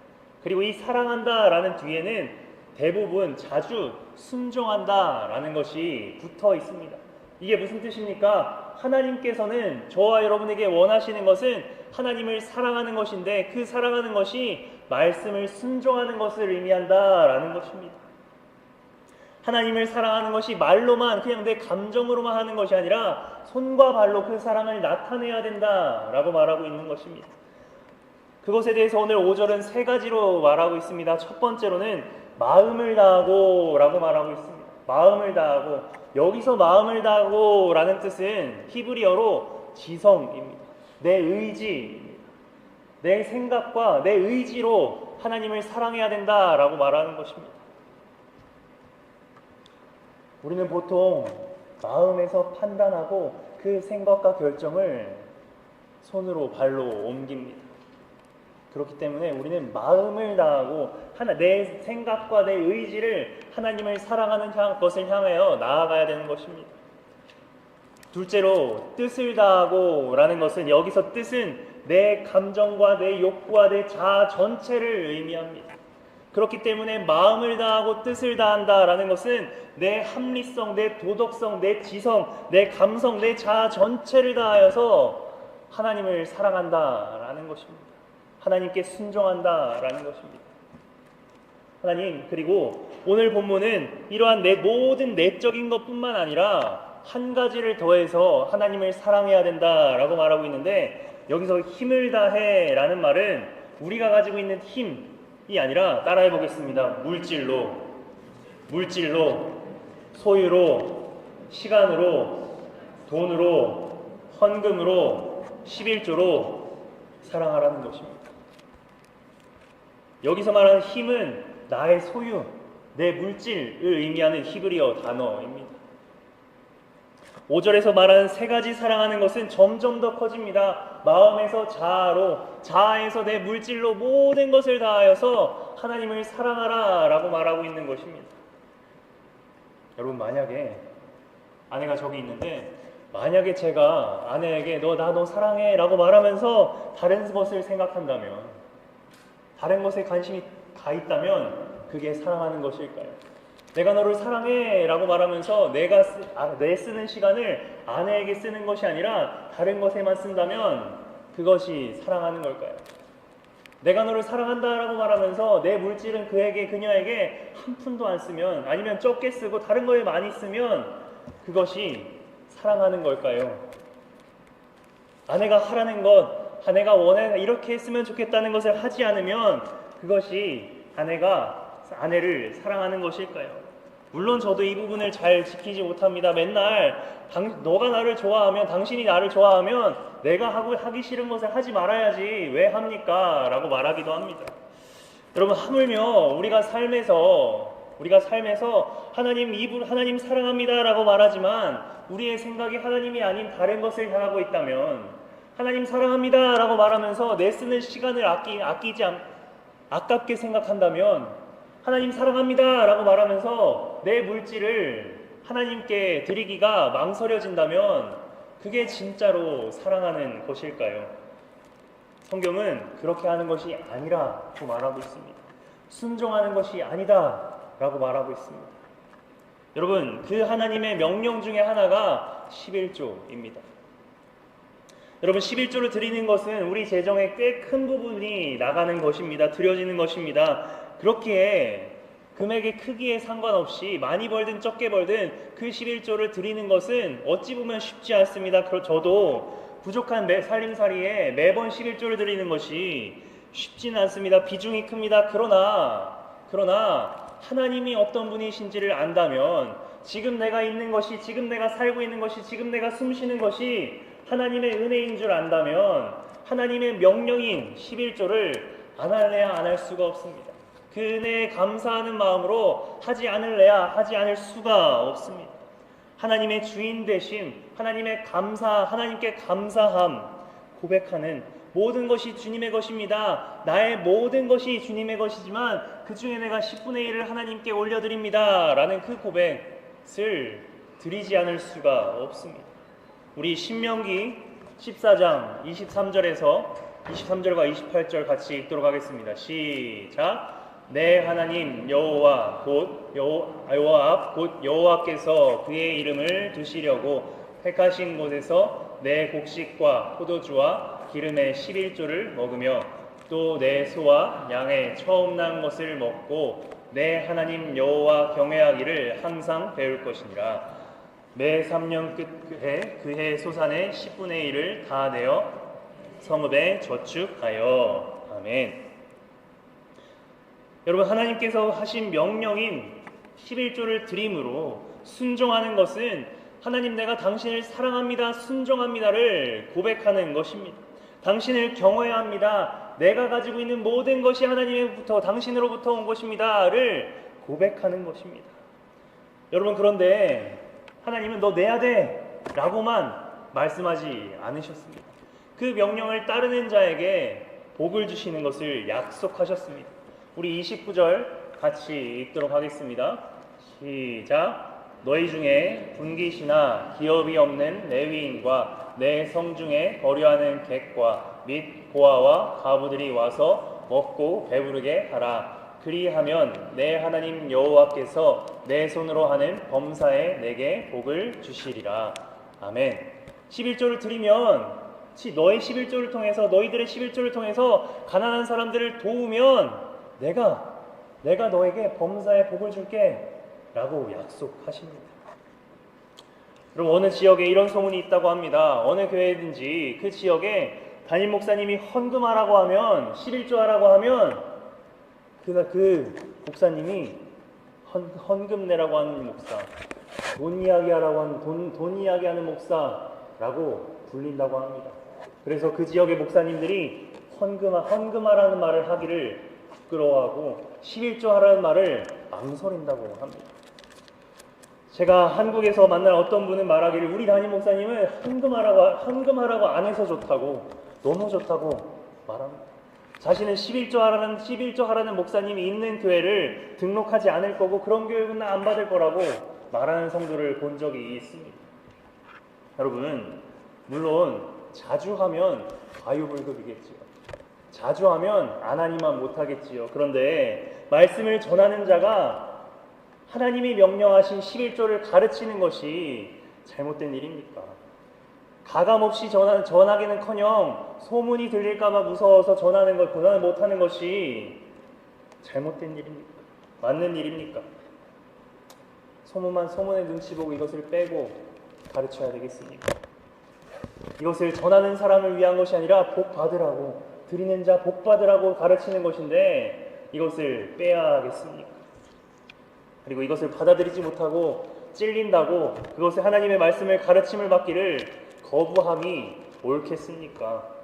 그리고 이 사랑한다라는 뒤에는 대부분 자주 순종한다라는 것이 붙어 있습니다. 이게 무슨 뜻입니까? 하나님께서는 저와 여러분에게 원하시는 것은 하나님을 사랑하는 것인데, 그 사랑하는 것이 말씀을 순종하는 것을 의미한다라는 것입니다. 하나님을 사랑하는 것이 말로만, 그냥 내 감정으로만 하는 것이 아니라 손과 발로 그 사랑을 나타내야 된다라고 말하고 있는 것입니다. 그것에 대해서 오늘 5절은 3가지로 말하고 있습니다. 첫 번째로는 마음을 다하고 라고 말하고 있습니다. 마음을 다하고, 여기서 마음을 다하고 라는 뜻은 히브리어로 지성입니다. 내 의지입니다. 내 생각과 내 의지로 하나님을 사랑해야 된다라고 말하는 것입니다. 우리는 보통 마음에서 판단하고 그 생각과 결정을 손으로 발로 옮깁니다. 그렇기 때문에 우리는 마음을 다하고 내 생각과 내 의지를 하나님을 사랑하는 것을 향하여 나아가야 되는 것입니다. 둘째로 뜻을 다하고 라는 것은 여기서 뜻은 내 감정과 내 욕구와 내 자아 전체를 의미합니다. 그렇기 때문에 마음을 다하고 뜻을 다한다라는 것은 내 합리성, 내 도덕성, 내 지성, 내 감성, 내 자아 전체를 다하여서 하나님을 사랑한다라는 것입니다. 하나님께 순종한다라는 것입니다. 하나님, 그리고 오늘 본문은 이러한 내 모든 내적인 것뿐만 아니라 한 가지를 더해서 하나님을 사랑해야 된다라고 말하고 있는데, 여기서 힘을 다해 라는 말은 우리가 가지고 있는 힘이 아니라, 따라해 보겠습니다. 물질로, 소유로, 시간으로, 돈으로, 헌금으로, 11조로 사랑하라는 것입니다. 여기서 말하는 힘은 나의 소유, 내 물질을 의미하는 히브리어 단어입니다. 5절에서 말하는 세 가지 사랑하는 것은 점점 더 커집니다. 마음에서 자아로, 자아에서 내 물질로 모든 것을 다하여서 하나님을 사랑하라 라고 말하고 있는 것입니다. 여러분, 만약에 아내가 저기 있는데, 만약에 제가 아내에게 너 사랑해 라고 말하면서 다른 것을 생각한다면, 다른 것에 관심이 가 있다면 그게 사랑하는 것일까요? 내가 너를 사랑해 라고 말하면서 내 쓰는 시간을 아내에게 쓰는 것이 아니라 다른 것에만 쓴다면 그것이 사랑하는 걸까요? 내가 너를 사랑한다 라고 말하면서 내 물질은 그녀에게 한 푼도 안 쓰면, 아니면 적게 쓰고 다른 거에 많이 쓰면 그것이 사랑하는 걸까요? 아내가 하라는 것, 아내가 원해 이렇게 했으면 좋겠다는 것을 하지 않으면 그것이 아내를 사랑하는 것일까요? 물론 저도 이 부분을 잘 지키지 못합니다. 맨날 너가 나를 좋아하면, 당신이 나를 좋아하면 내가 하기 싫은 것을 하지 말아야지 왜 합니까? 라고 말하기도 합니다. 여러분, 하물며 우리가 삶에서 하나님 사랑합니다 라고 말하지만 우리의 생각이 하나님이 아닌 다른 것을 향하고 있다면, 하나님 사랑합니다 라고 말하면서 내 쓰는 시간을 아깝게 생각한다면, 하나님 사랑합니다 라고 말하면서 내 물질을 하나님께 드리기가 망설여진다면 그게 진짜로 사랑하는 것일까요? 성경은 그렇게 하는 것이 아니라고 말하고 있습니다. 순종하는 것이 아니다 라고 말하고 있습니다. 여러분, 그 하나님의 명령 중에 하나가 11조입니다. 여러분, 11조를 드리는 것은 우리 재정의 꽤 큰 부분이 나가는 것입니다. 드려지는 것입니다. 그렇기에 금액의 크기에 상관없이 많이 벌든 적게 벌든 그 11조를 드리는 것은 어찌 보면 쉽지 않습니다. 저도 부족한 살림살이에 매번 11조를 드리는 것이 쉽지는 않습니다. 비중이 큽니다. 그러나 하나님이 어떤 분이신지를 안다면, 지금 내가 있는 것이, 지금 내가 살고 있는 것이, 지금 내가 숨쉬는 것이 하나님의 은혜인 줄 안다면 하나님의 명령인 11조를 안 할래야 안 할 수가 없습니다. 그 은혜에 감사하는 마음으로 하지 않을 수가 없습니다. 하나님의 주인 되심, 하나님께 감사함 고백하는, 모든 것이 주님의 것입니다. 나의 모든 것이 주님의 것이지만 그 중에 내가 10분의 1을 하나님께 올려드립니다 라는 그 고백을 드리지 않을 수가 없습니다. 우리 신명기 14장 23절과 28절 같이 읽도록 하겠습니다. 시작. 내 하나님 여호와 곧 여호와께서 그의 이름을 두시려고 택하신 곳에서 내 곡식과 포도주와 기름의 11조를 먹으며 또 내 소와 양의 처음 난 것을 먹고 내 하나님 여호와 경외하기를 항상 배울 것이니라. 매 3년 끝에 그해 소산의 10분의 1을 다 내어 성읍에 저축하여. 아멘. 여러분, 하나님께서 하신 명령인 11조를 드림으로 순종하는 것은 하나님, 내가 당신을 사랑합니다, 순종합니다를 고백하는 것입니다. 당신을 경외합니다, 내가 가지고 있는 모든 것이 하나님으로부터, 당신으로부터 온 것입니다를 고백하는 것입니다. 여러분, 그런데 하나님은 너 내야 돼 라고만 말씀하지 않으셨습니다. 그 명령을 따르는 자에게 복을 주시는 것을 약속하셨습니다. 우리 29절 같이 읽도록 하겠습니다. 시작. 너희 중에 분깃이나 기업이 없는 레위인과 내 성중에 거류하는 객과 및 고아와 가부들이 와서 먹고 배부르게 하라. 그리하면 내 하나님 여호와께서 내 손으로 하는 범사에 내게 복을 주시리라. 아멘. 11조를 드리면 너의 11조를 통해서 너희들의 11조를 통해서 가난한 사람들을 도우면 내가 너에게 범사에 복을 줄게 라고 약속하십니다. 그럼 어느 지역에 이런 소문이 있다고 합니다. 어느 교회든지 그 지역에 담임 목사님이 헌금하라고 하면 11조 하라고 하면 그 목사님이 헌금 내라고 하는 목사, 돈 이야기하라고 하는 돈 이야기하는 목사라고 불린다고 합니다. 그래서 그 지역의 목사님들이 헌금하라는 말을 하기를 부끄러워하고 11조 하라는 말을 망설인다고 합니다. 제가 한국에서 만난 어떤 분은 말하기를 우리 담임 목사님은 헌금하라고 안 해서 좋다고, 너무 좋다고 말합니다. 자신은 11조 하라는 목사님이 있는 교회를 등록하지 않을 거고 그런 교육은 안 받을 거라고 말하는 성도를 본 적이 있습니다. 여러분, 물론 자주 하면 과유불급이겠지요. 자주 하면 안 하니만 못하겠지요. 그런데 말씀을 전하는 자가 하나님이 명령하신 11조를 가르치는 것이 잘못된 일입니까? 가감없이 전하기는커녕 소문이 들릴까봐 무서워서 전하는 못하는 것이 잘못된 일입니까? 맞는 일입니까? 소문의 눈치 보고 이것을 빼고 가르쳐야 되겠습니까? 이것을 전하는 사람을 위한 것이 아니라 복 받으라고, 드리는 자 복 받으라고 가르치는 것인데 이것을 빼야 하겠습니까? 그리고 이것을 받아들이지 못하고 찔린다고 그것을 하나님의 말씀을 가르침을 받기를 거부함이 옳겠습니까?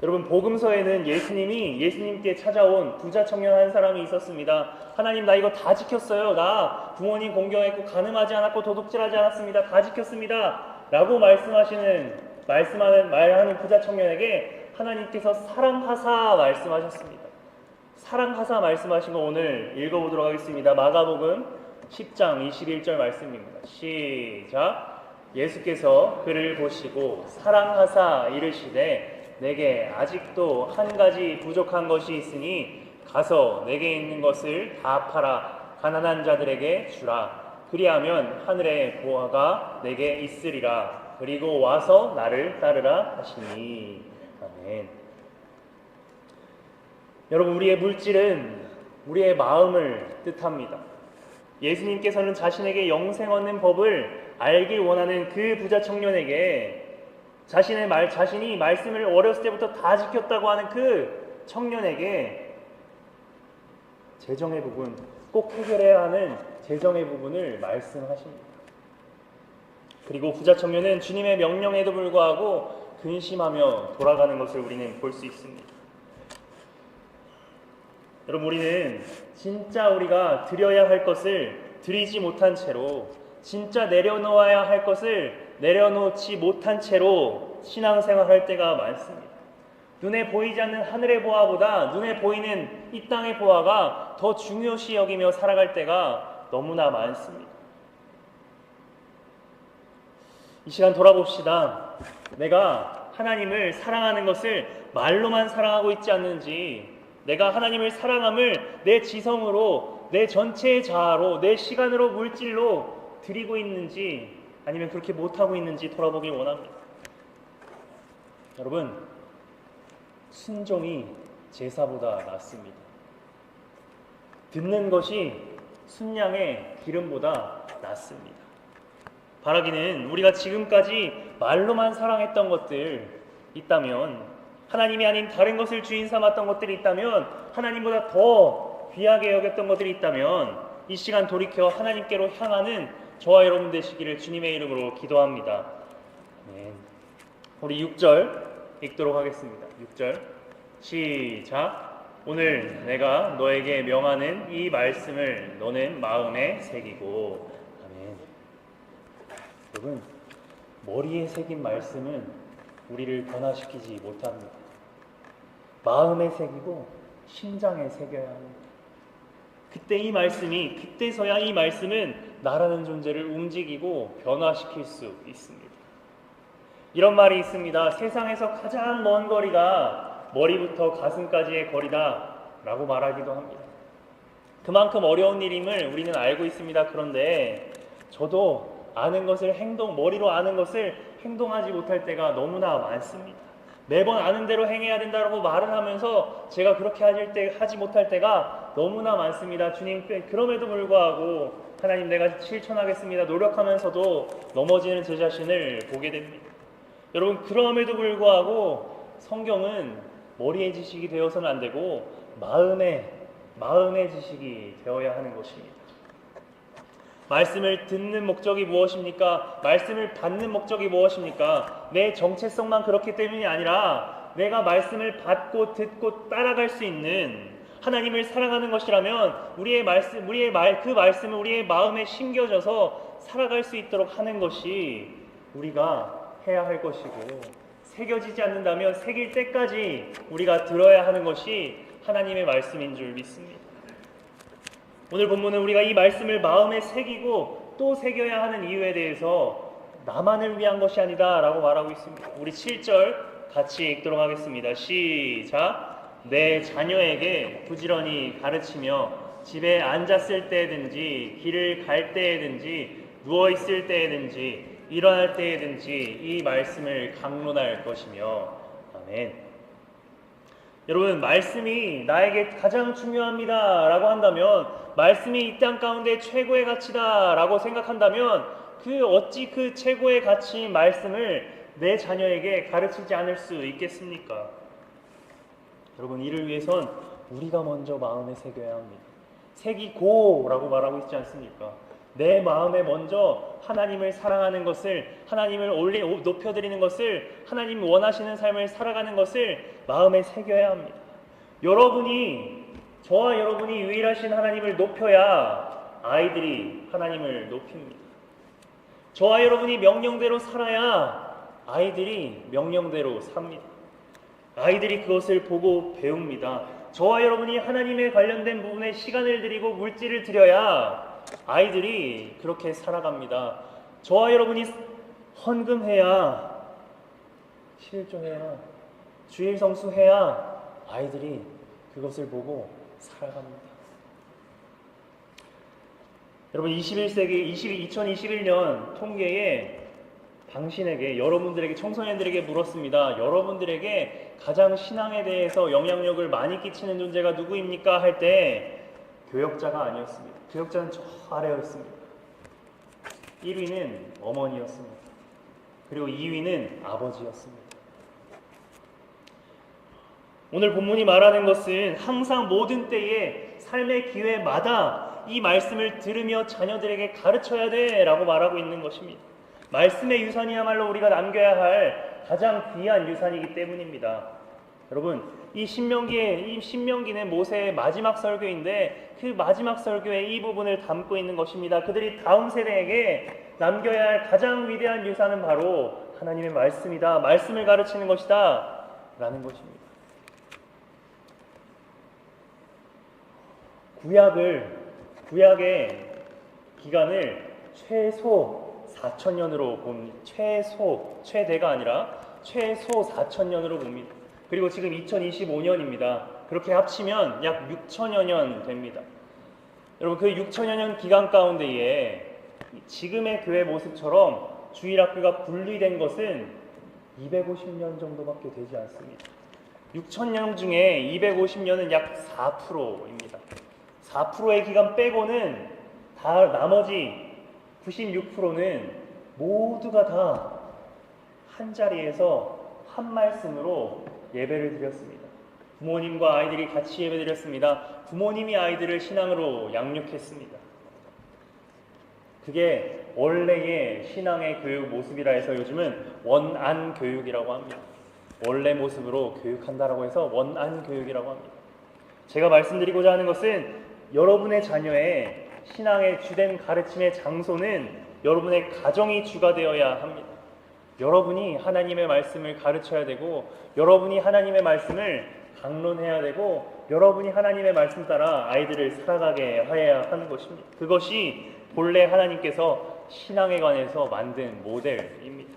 여러분, 복음서에는 예수님께 찾아온 부자 청년 한 사람이 있었습니다. 하나님, 나 이거 다 지켰어요. 나 부모님 공경했고 간음하지 않았고 도둑질하지 않았습니다. 다 지켰습니다. 라고 말하는 부자 청년에게 하나님께서 사랑하사 말씀하셨습니다. 사랑하사 말씀하신 거 오늘 읽어보도록 하겠습니다. 마가복음 10장 21절 말씀입니다. 시작. 예수께서 그를 보시고 사랑하사 이르시되 내게 아직도 한 가지 부족한 것이 있으니 가서 내게 있는 것을 다 팔아 가난한 자들에게 주라. 그리하면 하늘의 보화가 내게 있으리라. 그리고 와서 나를 따르라 하시니. 아멘. 여러분, 우리의 물질은 우리의 마음을 뜻합니다. 예수님께서는 자신에게 영생 얻는 법을 알길 원하는 그 부자 청년에게 자신이 말씀을 어렸을 때부터 다 지켰다고 하는 그 청년에게 재정의 부분, 꼭 해결해야 하는 재정의 부분을 말씀하십니다. 그리고 부자 청년은 주님의 명령에도 불구하고 근심하며 돌아가는 것을 우리는 볼 수 있습니다. 여러분, 우리는 진짜 우리가 드려야 할 것을 드리지 못한 채로, 진짜 내려놓아야 할 것을 내려놓지 못한 채로 신앙생활할 때가 많습니다. 눈에 보이지 않는 하늘의 보화보다 눈에 보이는 이 땅의 보화가 더 중요시 여기며 살아갈 때가 너무나 많습니다. 이 시간 돌아봅시다. 내가 하나님을 사랑하는 것을 말로만 사랑하고 있지 않는지, 내가 하나님을 사랑함을 내 지성으로, 내 전체의 자아로, 내 시간으로, 물질로 드리고 있는지 아니면 그렇게 못하고 있는지 돌아보길 원합니다. 여러분, 순종이 제사보다 낫습니다. 듣는 것이 순양의 기름보다 낫습니다. 바라기는 우리가 지금까지 말로만 사랑했던 것들 있다면, 하나님이 아닌 다른 것을 주인 삼았던 것들이 있다면, 하나님보다 더 귀하게 여겼던 것들이 있다면 이 시간 돌이켜 하나님께로 향하는 저와 여러분 되시기를 주님의 이름으로 기도합니다. 네. 우리 6절 읽도록 하겠습니다. 6절 시작. 오늘 내가 너에게 명하는 이 말씀을 너는 마음에 새기고. 아멘. 여러분, 머리에 새긴 말씀은 우리를 변화시키지 못합니다. 마음에 새기고 심장에 새겨야 합니다. 그때 이 말씀이, 그때서야 이 말씀은 나라는 존재를 움직이고 변화시킬 수 있습니다. 이런 말이 있습니다. 세상에서 가장 먼 거리가 머리부터 가슴까지의 거리다 라고 말하기도 합니다. 그만큼 어려운 일임을 우리는 알고 있습니다. 그런데 저도 아는 것을 머리로 아는 것을 행동하지 못할 때가 너무나 많습니다. 매번 아는 대로 행해야 된다고 말을 하면서 제가 그렇게 하지 못할 때가 너무나 많습니다. 주님, 그럼에도 불구하고 하나님, 내가 실천하겠습니다 노력하면서도 넘어지는 제 자신을 보게 됩니다. 여러분, 그럼에도 불구하고 성경은 머리의 지식이 되어서는 안 되고 마음의 지식이 되어야 하는 것입니다. 말씀을 듣는 목적이 무엇입니까? 말씀을 받는 목적이 무엇입니까? 내 정체성만 그렇기 때문이 아니라 내가 말씀을 받고 듣고 따라갈 수 있는, 하나님을 사랑하는 것이라면 그 말씀을 우리의 마음에 심겨져서 살아갈 수 있도록 하는 것이 우리가 해야 할 것이고, 새겨지지 않는다면 새길 때까지 우리가 들어야 하는 것이 하나님의 말씀인 줄 믿습니다. 오늘 본문은 우리가 이 말씀을 마음에 새기고 또 새겨야 하는 이유에 대해서 나만을 위한 것이 아니다 라고 말하고 있습니다. 우리 7절 같이 읽도록 하겠습니다. 시작. 내 자녀에게 부지런히 가르치며 집에 앉았을 때든지 길을 갈 때든지 누워있을 때든지 일어날 때든지 이 말씀을 강론할 것이며. 아멘. 여러분, 말씀이 나에게 가장 중요합니다 라고 한다면, 말씀이 이 땅 가운데 최고의 가치다 라고 생각한다면, 어찌 그 최고의 가치인 말씀을 내 자녀에게 가르치지 않을 수 있겠습니까? 여러분, 이를 위해선 우리가 먼저 마음에 새겨야 합니다. 새기고 라고 말하고 있지 않습니까? 내 마음에 먼저 하나님을 사랑하는 것을, 하나님을 높여드리는 것을, 하나님 원하시는 삶을 살아가는 것을 마음에 새겨야 합니다. 저와 여러분이 유일하신 하나님을 높여야 아이들이 하나님을 높입니다. 저와 여러분이 명령대로 살아야 아이들이 명령대로 삽니다. 아이들이 그것을 보고 배웁니다. 저와 여러분이 하나님에 관련된 부분에 시간을 들이고 물질을 들여야 아이들이 그렇게 살아갑니다. 저와 여러분이 헌금해야, 실종해야, 주일 성수해야 아이들이 그것을 보고 살아갑니다. 여러분, 2021년 통계에 당신에게, 여러분들에게, 청소년들에게 물었습니다. 여러분들에게 가장 신앙에 대해서 영향력을 많이 끼치는 존재가 누구입니까? 할 때 교역자가 아니었습니다. 교역자는 저 아래였습니다. 1위는 어머니였습니다. 그리고 2위는 아버지였습니다. 오늘 본문이 말하는 것은 항상 모든 때에 삶의 기회마다 이 말씀을 들으며 자녀들에게 가르쳐야 돼 라고 말하고 있는 것입니다. 말씀의 유산이야말로 우리가 남겨야 할 가장 귀한 유산이기 때문입니다. 여러분, 이 신명기는 모세의 마지막 설교인데 그 마지막 설교의 이 부분을 담고 있는 것입니다. 그들이 다음 세대에게 남겨야 할 가장 위대한 유산은 바로 하나님의 말씀이다, 말씀을 가르치는 것이다 라는 것입니다. 구약의 기간을 최소 4,000년으로 봅니다. 최대가 아니라 최소 4,000년으로 봅니다. 그리고 지금 2025년입니다. 그렇게 합치면 약 6천여 년 됩니다. 여러분, 그 6천여 년 기간 가운데에 지금의 교회 모습처럼 주일학교가 분리된 것은 250년 정도밖에 되지 않습니다. 6천년 중에 250년은 약 4%입니다. 4%의 기간 빼고는 다 나머지 96%는 모두가 다 한 자리에서 한 말씀으로 예배를 드렸습니다. 부모님과 아이들이 같이 예배드렸습니다. 부모님이 아이들을 신앙으로 양육했습니다. 그게 원래의 신앙의 교육 모습이라 해서 요즘은 원안 교육이라고 합니다. 원래 모습으로 교육한다라고 해서 원안 교육이라고 합니다. 제가 말씀드리고자 하는 것은 여러분의 자녀의 신앙의 주된 가르침의 장소는 여러분의 가정이 주가 되어야 합니다. 여러분이 하나님의 말씀을 가르쳐야 되고 여러분이 하나님의 말씀을 강론해야 되고 여러분이 하나님의 말씀 따라 아이들을 살아가게 해야 하는 것입니다. 그것이 본래 하나님께서 신앙에 관해서 만든 모델입니다.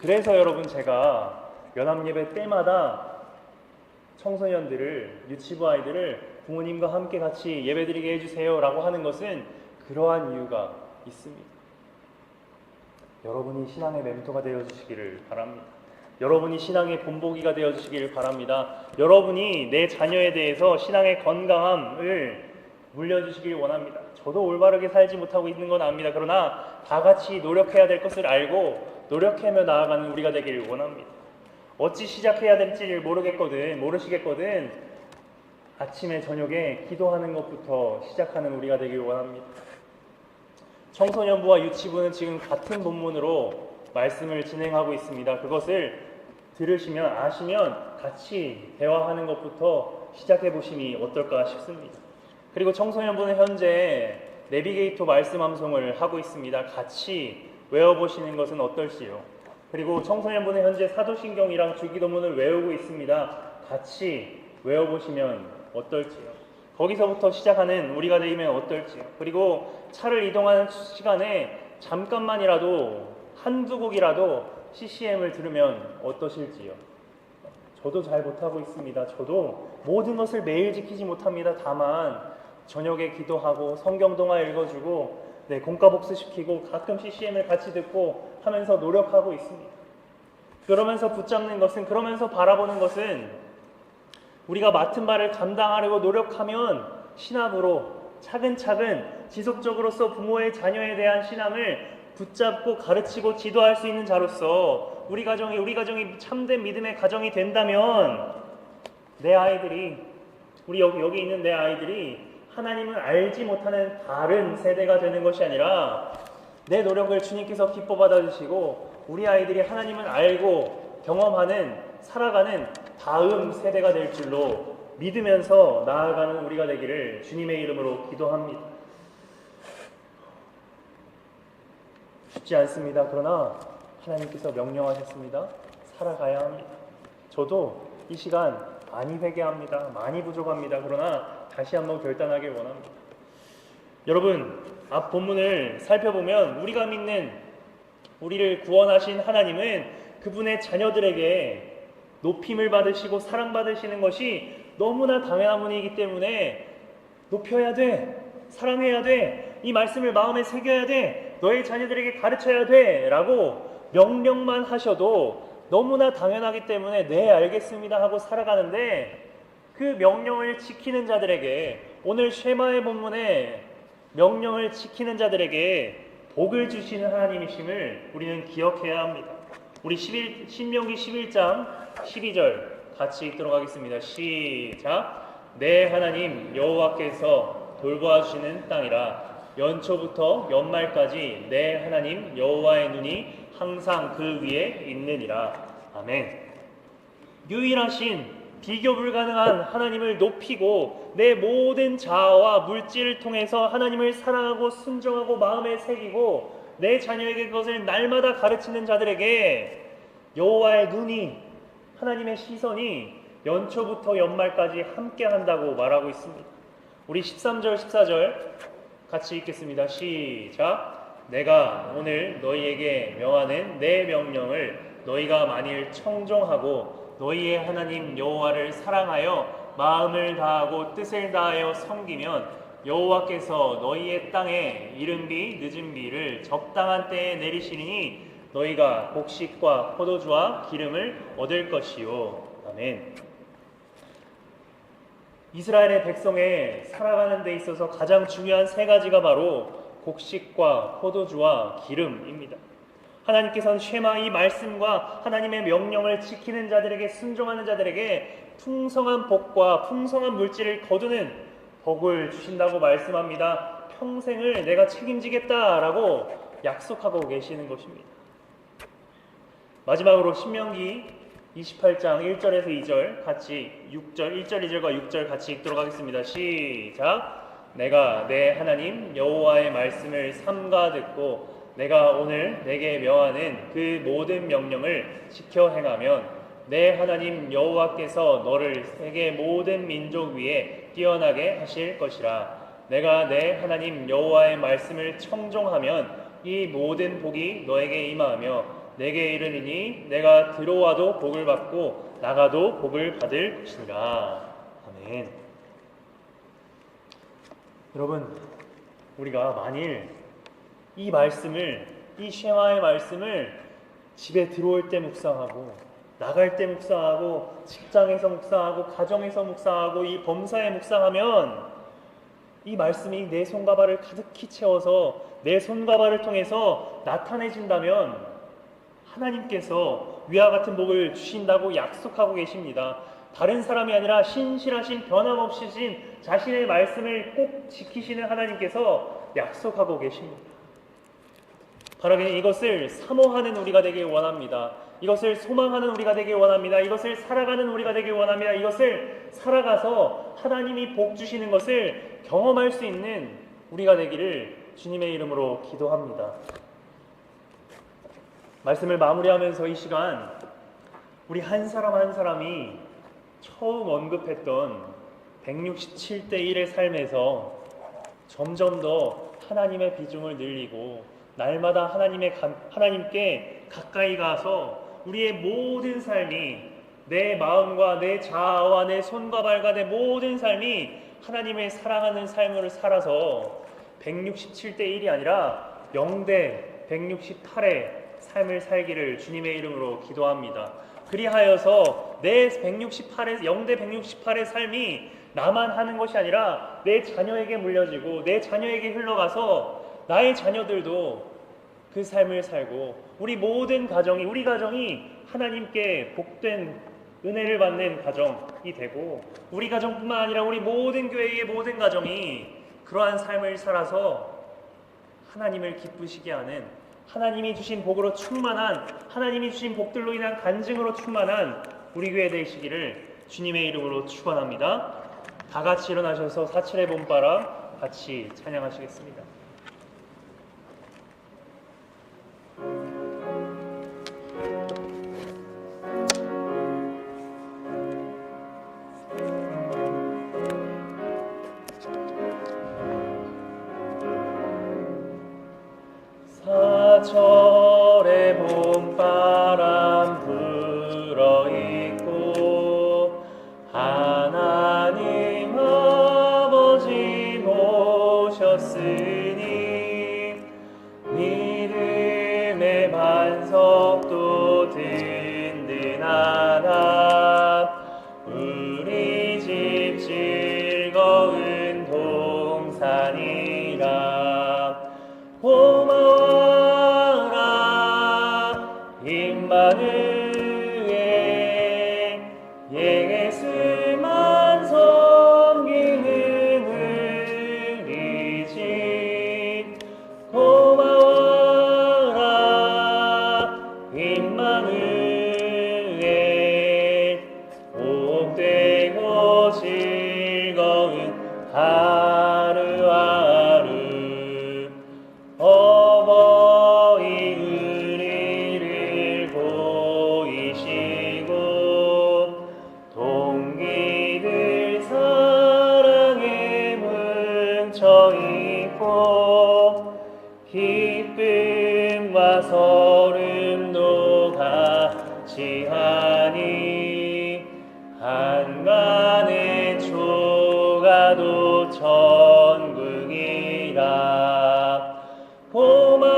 그래서 여러분 제가 연합예배 때마다 청소년들을, 유치부 아이들을 부모님과 함께 같이 예배드리게 해주세요 라고 하는 것은 그러한 이유가 있습니다. 여러분이 신앙의 멘토가 되어주시기를 바랍니다. 여러분이 신앙의 본보기가 되어주시기를 바랍니다. 여러분이 내 자녀에 대해서 신앙의 건강함을 물려주시길 원합니다. 저도 올바르게 살지 못하고 있는 건 압니다. 그러나 다 같이 노력해야 될 것을 알고 노력하며 나아가는 우리가 되기를 원합니다. 어찌 시작해야 될지를 모르시겠거든 아침에 저녁에 기도하는 것부터 시작하는 우리가 되길 원합니다. 청소년부와 유치부는 지금 같은 본문으로 말씀을 진행하고 있습니다. 그것을 들으시면 아시면 같이 대화하는 것부터 시작해 보심이 어떨까 싶습니다. 그리고 청소년부는 현재 내비게이터 말씀 암송을 하고 있습니다. 같이 외워보시는 것은 어떨지요? 그리고 청소년부는 현재 사도신경이랑 주기도문을 외우고 있습니다. 같이 외워보시면 어떨지요? 거기서부터 시작하는 우리가 되면 어떨지요? 그리고 차를 이동하는 시간에 잠깐만이라도 한두 곡이라도 CCM을 들으면 어떠실지요? 저도 잘 못하고 있습니다. 저도 모든 것을 매일 지키지 못합니다. 다만 저녁에 기도하고 성경동화 읽어주고 공과복습 시키고 가끔 CCM을 같이 듣고 하면서 노력하고 있습니다. 그러면서 붙잡는 것은, 그러면서 바라보는 것은 우리가 맡은 바를 감당하려고 노력하면 신앙으로 차근차근 지속적으로서 부모의 자녀에 대한 신앙을 붙잡고 가르치고 지도할 수 있는 자로서 우리 가정이 참된 믿음의 가정이 된다면 내 아이들이, 우리 여기 있는 내 아이들이 하나님을 알지 못하는 다른 세대가 되는 것이 아니라 내 노력을 주님께서 기뻐 받아주시고 우리 아이들이 하나님을 알고 경험하는, 살아가는 다음 세대가 될 줄로 믿으면서 나아가는 우리가 되기를 주님의 이름으로 기도합니다. 쉽지 않습니다. 그러나 하나님께서 명령하셨습니다. 살아가야 합니다. 저도 이 시간 많이 회개합니다. 많이 부족합니다. 그러나 다시 한번 결단하길 원합니다. 여러분, 앞 본문을 살펴보면 우리가 믿는, 우리를 구원하신 하나님은 그분의 자녀들에게 높임을 받으시고 사랑받으시는 것이 너무나 당연한 분이기 때문에 높여야 돼, 사랑해야 돼, 이 말씀을 마음에 새겨야 돼, 너의 자녀들에게 가르쳐야 돼 라고 명령만 하셔도 너무나 당연하기 때문에 네 알겠습니다 하고 살아가는데, 그 명령을 지키는 자들에게, 오늘 쉐마의 본문에 명령을 지키는 자들에게 복을 주시는 하나님이심을 우리는 기억해야 합니다. 우리 신명기 11장 12절 같이 읽도록 하겠습니다. 시작. 내 하나님 여호와께서 돌보아 주시는 땅이라 연초부터 연말까지 내 하나님 여호와의 눈이 항상 그 위에 있느니라. 아멘. 유일하신 비교 불가능한 하나님을 높이고 내 모든 자아와 물질을 통해서 하나님을 사랑하고 순종하고 마음에 새기고 내 자녀에게 그것을 날마다 가르치는 자들에게 여호와의 눈이, 하나님의 시선이 연초부터 연말까지 함께 한다고 말하고 있습니다. 우리 13절 14절 같이 읽겠습니다. 시작. 내가 오늘 너희에게 명하는 내 명령을 너희가 만일 청종하고 너희의 하나님 여호와를 사랑하여 마음을 다하고 뜻을 다하여 섬기면 여호와께서 너희의 땅에 이른 비 늦은 비를 적당한 때에 내리시리니 너희가 곡식과 포도주와 기름을 얻을 것이요. 아멘. 이스라엘의 백성에 살아가는 데 있어서 가장 중요한 세 가지가 바로 곡식과 포도주와 기름입니다. 하나님께서는 쉐마, 이 말씀과 하나님의 명령을 지키는 자들에게, 순종하는 자들에게 풍성한 복과 풍성한 물질을 거두는 복을 주신다고 말씀합니다. 평생을 내가 책임지겠다라고 약속하고 계시는 것입니다. 마지막으로 신명기 28장 1절에서 2절 같이 6절, 1절, 2절과 6절 같이 읽도록 하겠습니다. 시작. 내가 내 하나님 여호와의 말씀을 삼가 듣고 내가 오늘 내게 명하는 그 모든 명령을 지켜 행하면 내 하나님 여호와께서 너를 세계 모든 민족 위에 뛰어나게 하실 것이라. 내가 내 하나님 여호와의 말씀을 청종하면 이 모든 복이 너에게 임하며 내게 이르니니 내가 들어와도 복을 받고 나가도 복을 받을 것이니라. 아멘. 여러분, 우리가 만일 이 말씀을, 이 쉐마의 말씀을 집에 들어올 때 묵상하고 나갈 때 묵상하고 직장에서 묵상하고 가정에서 묵상하고 이 범사에 묵상하면 이 말씀이 내 손과 발을 가득히 채워서 내 손과 발을 통해서 나타내진다면 하나님께서 위와 같은 복을 주신다고 약속하고 계십니다. 다른 사람이 아니라 신실하신 변함없으신 자신의 말씀을 꼭 지키시는 하나님께서 약속하고 계십니다. 바라기는 이것을 사모하는 우리가 되길 원합니다. 이것을 소망하는 우리가 되길 원합니다. 이것을 살아가는 우리가 되길 원합니다. 이것을 살아가서 하나님이 복 주시는 것을 경험할 수 있는 우리가 되기를 주님의 이름으로 기도합니다. 말씀을 마무리하면서 이 시간 우리 한 사람 한 사람이 처음 언급했던 167대 1의 삶에서 점점 더 하나님의 비중을 늘리고 날마다 하나님께 가까이 가서 우리의 모든 삶이 내 마음과 내 자아와 내 손과 발과 내 모든 삶이 하나님을 사랑하는 삶을 살아서 167대 1이 아니라 0대 168의 삶을 살기를 주님의 이름으로 기도합니다. 그리하여서 내 168의 0대 168의 삶이 나만 하는 것이 아니라 내 자녀에게 물려지고 내 자녀에게 흘러가서 나의 자녀들도 그 삶을 살고 우리 모든 가정이 우리 가정이 하나님께 복된 은혜를 받는 가정이 되고 우리 가정뿐만 아니라 우리 모든 교회의 모든 가정이 그러한 삶을 살아서 하나님을 기쁘시게 하는 하나님이 주신 복으로 충만한 하나님이 주신 복들로 인한 간증으로 충만한 우리 교회 되시기를 주님의 이름으로 축원합니다. 다 같이 일어나셔서 사칠의 봄바람 같이 찬양하시겠습니다. 사철의 봄바람 불어있고 하나님 아버지 모셨으니 믿음의 반석도 든든하다. 우리 집 즐거운 동산이라. 고마워라 임마누엘 예수만 섬기는 우리 집. 고마워라 임마누엘 복되고 즐거운 하루하루. 어버이 우리를 보이시고 동기들 사랑에 뭉쳐있고 기쁨과 서름도 같이 하니 한간의 초가도 천국이라. 고마워라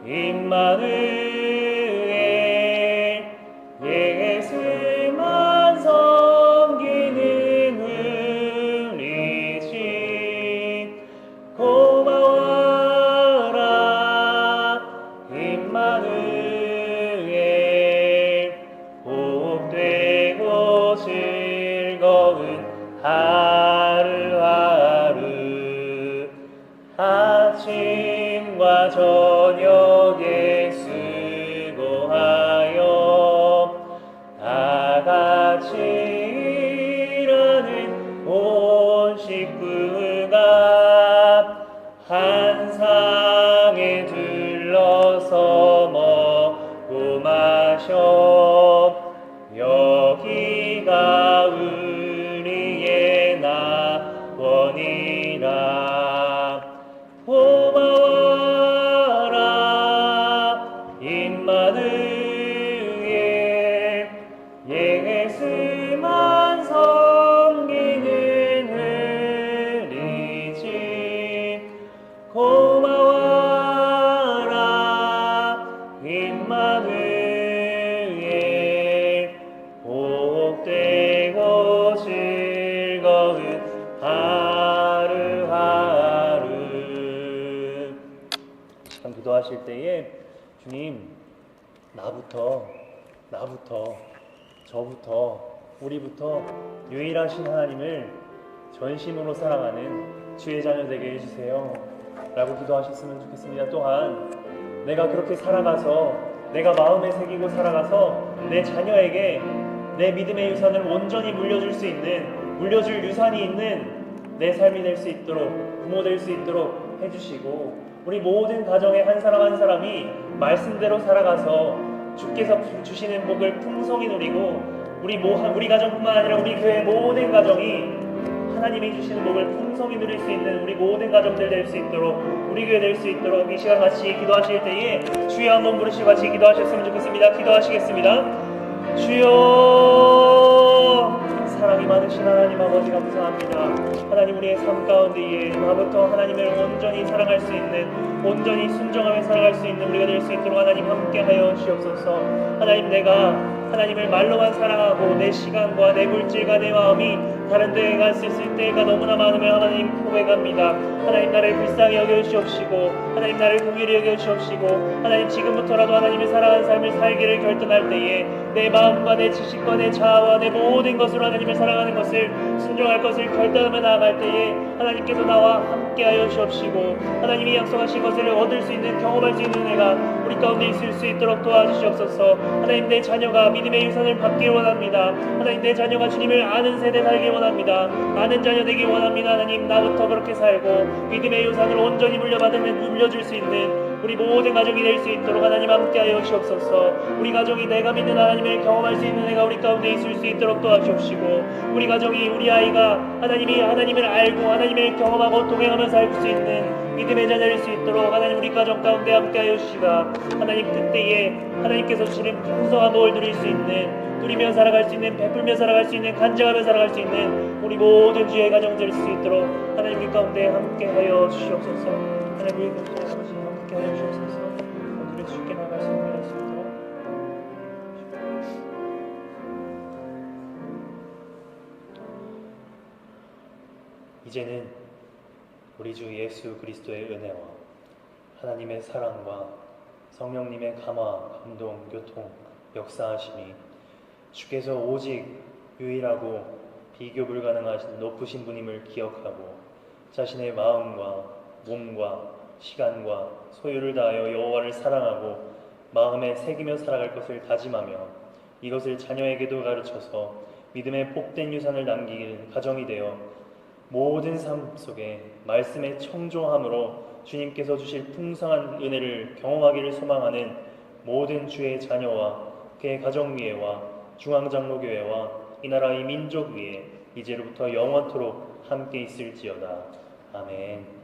임마누엘 예수만 섬기는 우리 집. 고마워라 임마누엘 복되고 즐거운 하루하루. 아침과 저녁에 수고하여 다 같이 일하는 온 식구가 한 상에 둘러서 먹고 하셔. 여기가 우리의 낙원이라. 고마워라 임마누엘. 예수만 섬기는 우리지. 고마워라 임마누엘. 복되고 즐거운 하루하루. 참 기도하실 때에 주님, 나부터 저부터 우리부터 유일하신 하나님을 전심으로 사랑하는 주의 자녀 되게 해주세요 라고 기도하셨으면 좋겠습니다. 또한 내가 그렇게 살아가서, 내가 마음에 새기고 살아가서 내 자녀에게 내 믿음의 유산을 온전히 물려줄 수 있는, 물려줄 유산이 있는 내 삶이 될 수 있도록, 부모 될 수 있도록 해주시고, 우리 모든 가정의 한 사람 한 사람이 말씀대로 살아가서 주께서 주시는 복을 풍성히 누리고, 우리 가정뿐만 아니라 우리 교회 모든 가정이 하나님이 주시는 복을 풍성히 누릴 수 있는 우리 모든 가정들 될 수 있도록, 우리 교회 될 수 있도록 이 시간 같이 기도하실 때에 주여 한번 부르시고 같이 기도하셨으면 좋겠습니다. 기도하시겠습니다. 주여, 사랑이 많으신 하나님 아버지 감사합니다. 하나님, 우리의 삶 가운데에 나부터 하나님을 온전히 사랑할 수 있는, 온전히 순종하며 살아갈 수 있는 우리가 될 수 있도록 하나님 함께하여 주옵소서. 하나님, 내가 하나님을 말로만 사랑하고 내 시간과 내 물질과 내 마음이 다른 데에 갔을 때가 너무나 많으면 하나님 고백합니다. 하나님, 나를 불쌍히 여겨주시옵시고, 하나님 나를 긍휼히 여겨주시옵시고, 하나님 지금부터라도 하나님을 사랑하는 삶을 살기를 결단할 때에 내 마음과 내 지식과 내 자아와 내 모든 것으로 하나님을 사랑하는 것을, 순종할 것을 결단하며 나아갈 때에 하나님께서 나와 함께하여 주옵시고, 하나님이 약속하신 것을 얻을 수 있는, 경험할 수 있는 은혜가 우리 가운데 있을 수 있도록 도와주시옵소서. 하나님, 내 자녀가 믿음의 유산을 받길 원합니다. 하나님, 내 자녀가 주님을 아는 세대 살길 원합니다. 아는 자녀 되길 원합니다. 하나님, 나부터 그렇게 살고 믿음의 유산을 온전히 물려줄 수 있는 우리 모든 가정이 될 수 있도록 하나님 함께하여 주옵소서. 우리 가정이 내가 믿는 하나님을 경험할 수 있는 애가 우리 가운데 있을 수 있도록 도와주옵시고, 우리 가정이, 우리 아이가 하나님을 알고 하나님을 경험하고 동행하며 살 수 있는 믿음의 자녀일 수 있도록 하나님 우리 가정 가운데 함께하여 주시다. 하나님, 그때에 하나님께서 주시는 풍성한 복을 누릴 수 있는, 누리며 살아갈 수 있는, 베풀며 살아갈 수 있는, 간증하며 살아갈 수 있는 우리 모든 주의 가정 될 수 있도록 하나님 우리 가운데 함께하여 주시옵소서. 하나님, 우리 가운데 아버지 함께하여 주옵소서. 오늘의 주께 나갈 수 있는 될 수 있도록. 이제는 우리 주 예수 그리스도의 은혜와 하나님의 사랑과 성령님의 감화, 감동, 교통, 역사하심이 주께서 오직 유일하고 비교 불가능하신 높으신 분임을 기억하고 자신의 마음과 몸과 시간과 소유를 다하여 여호와를 사랑하고 마음에 새기며 살아갈 것을 다짐하며 이것을 자녀에게도 가르쳐서 믿음의 복된 유산을 남기는 가정이 되어 모든 삶 속에 말씀의 청종함으로 주님께서 주실 풍성한 은혜를 경험하기를 소망하는 모든 주의 자녀와 그의 가정 위에와 중앙장로교회와 이 나라 이 민족 위에 이제로부터 영원토록 함께 있을지어다. 아멘.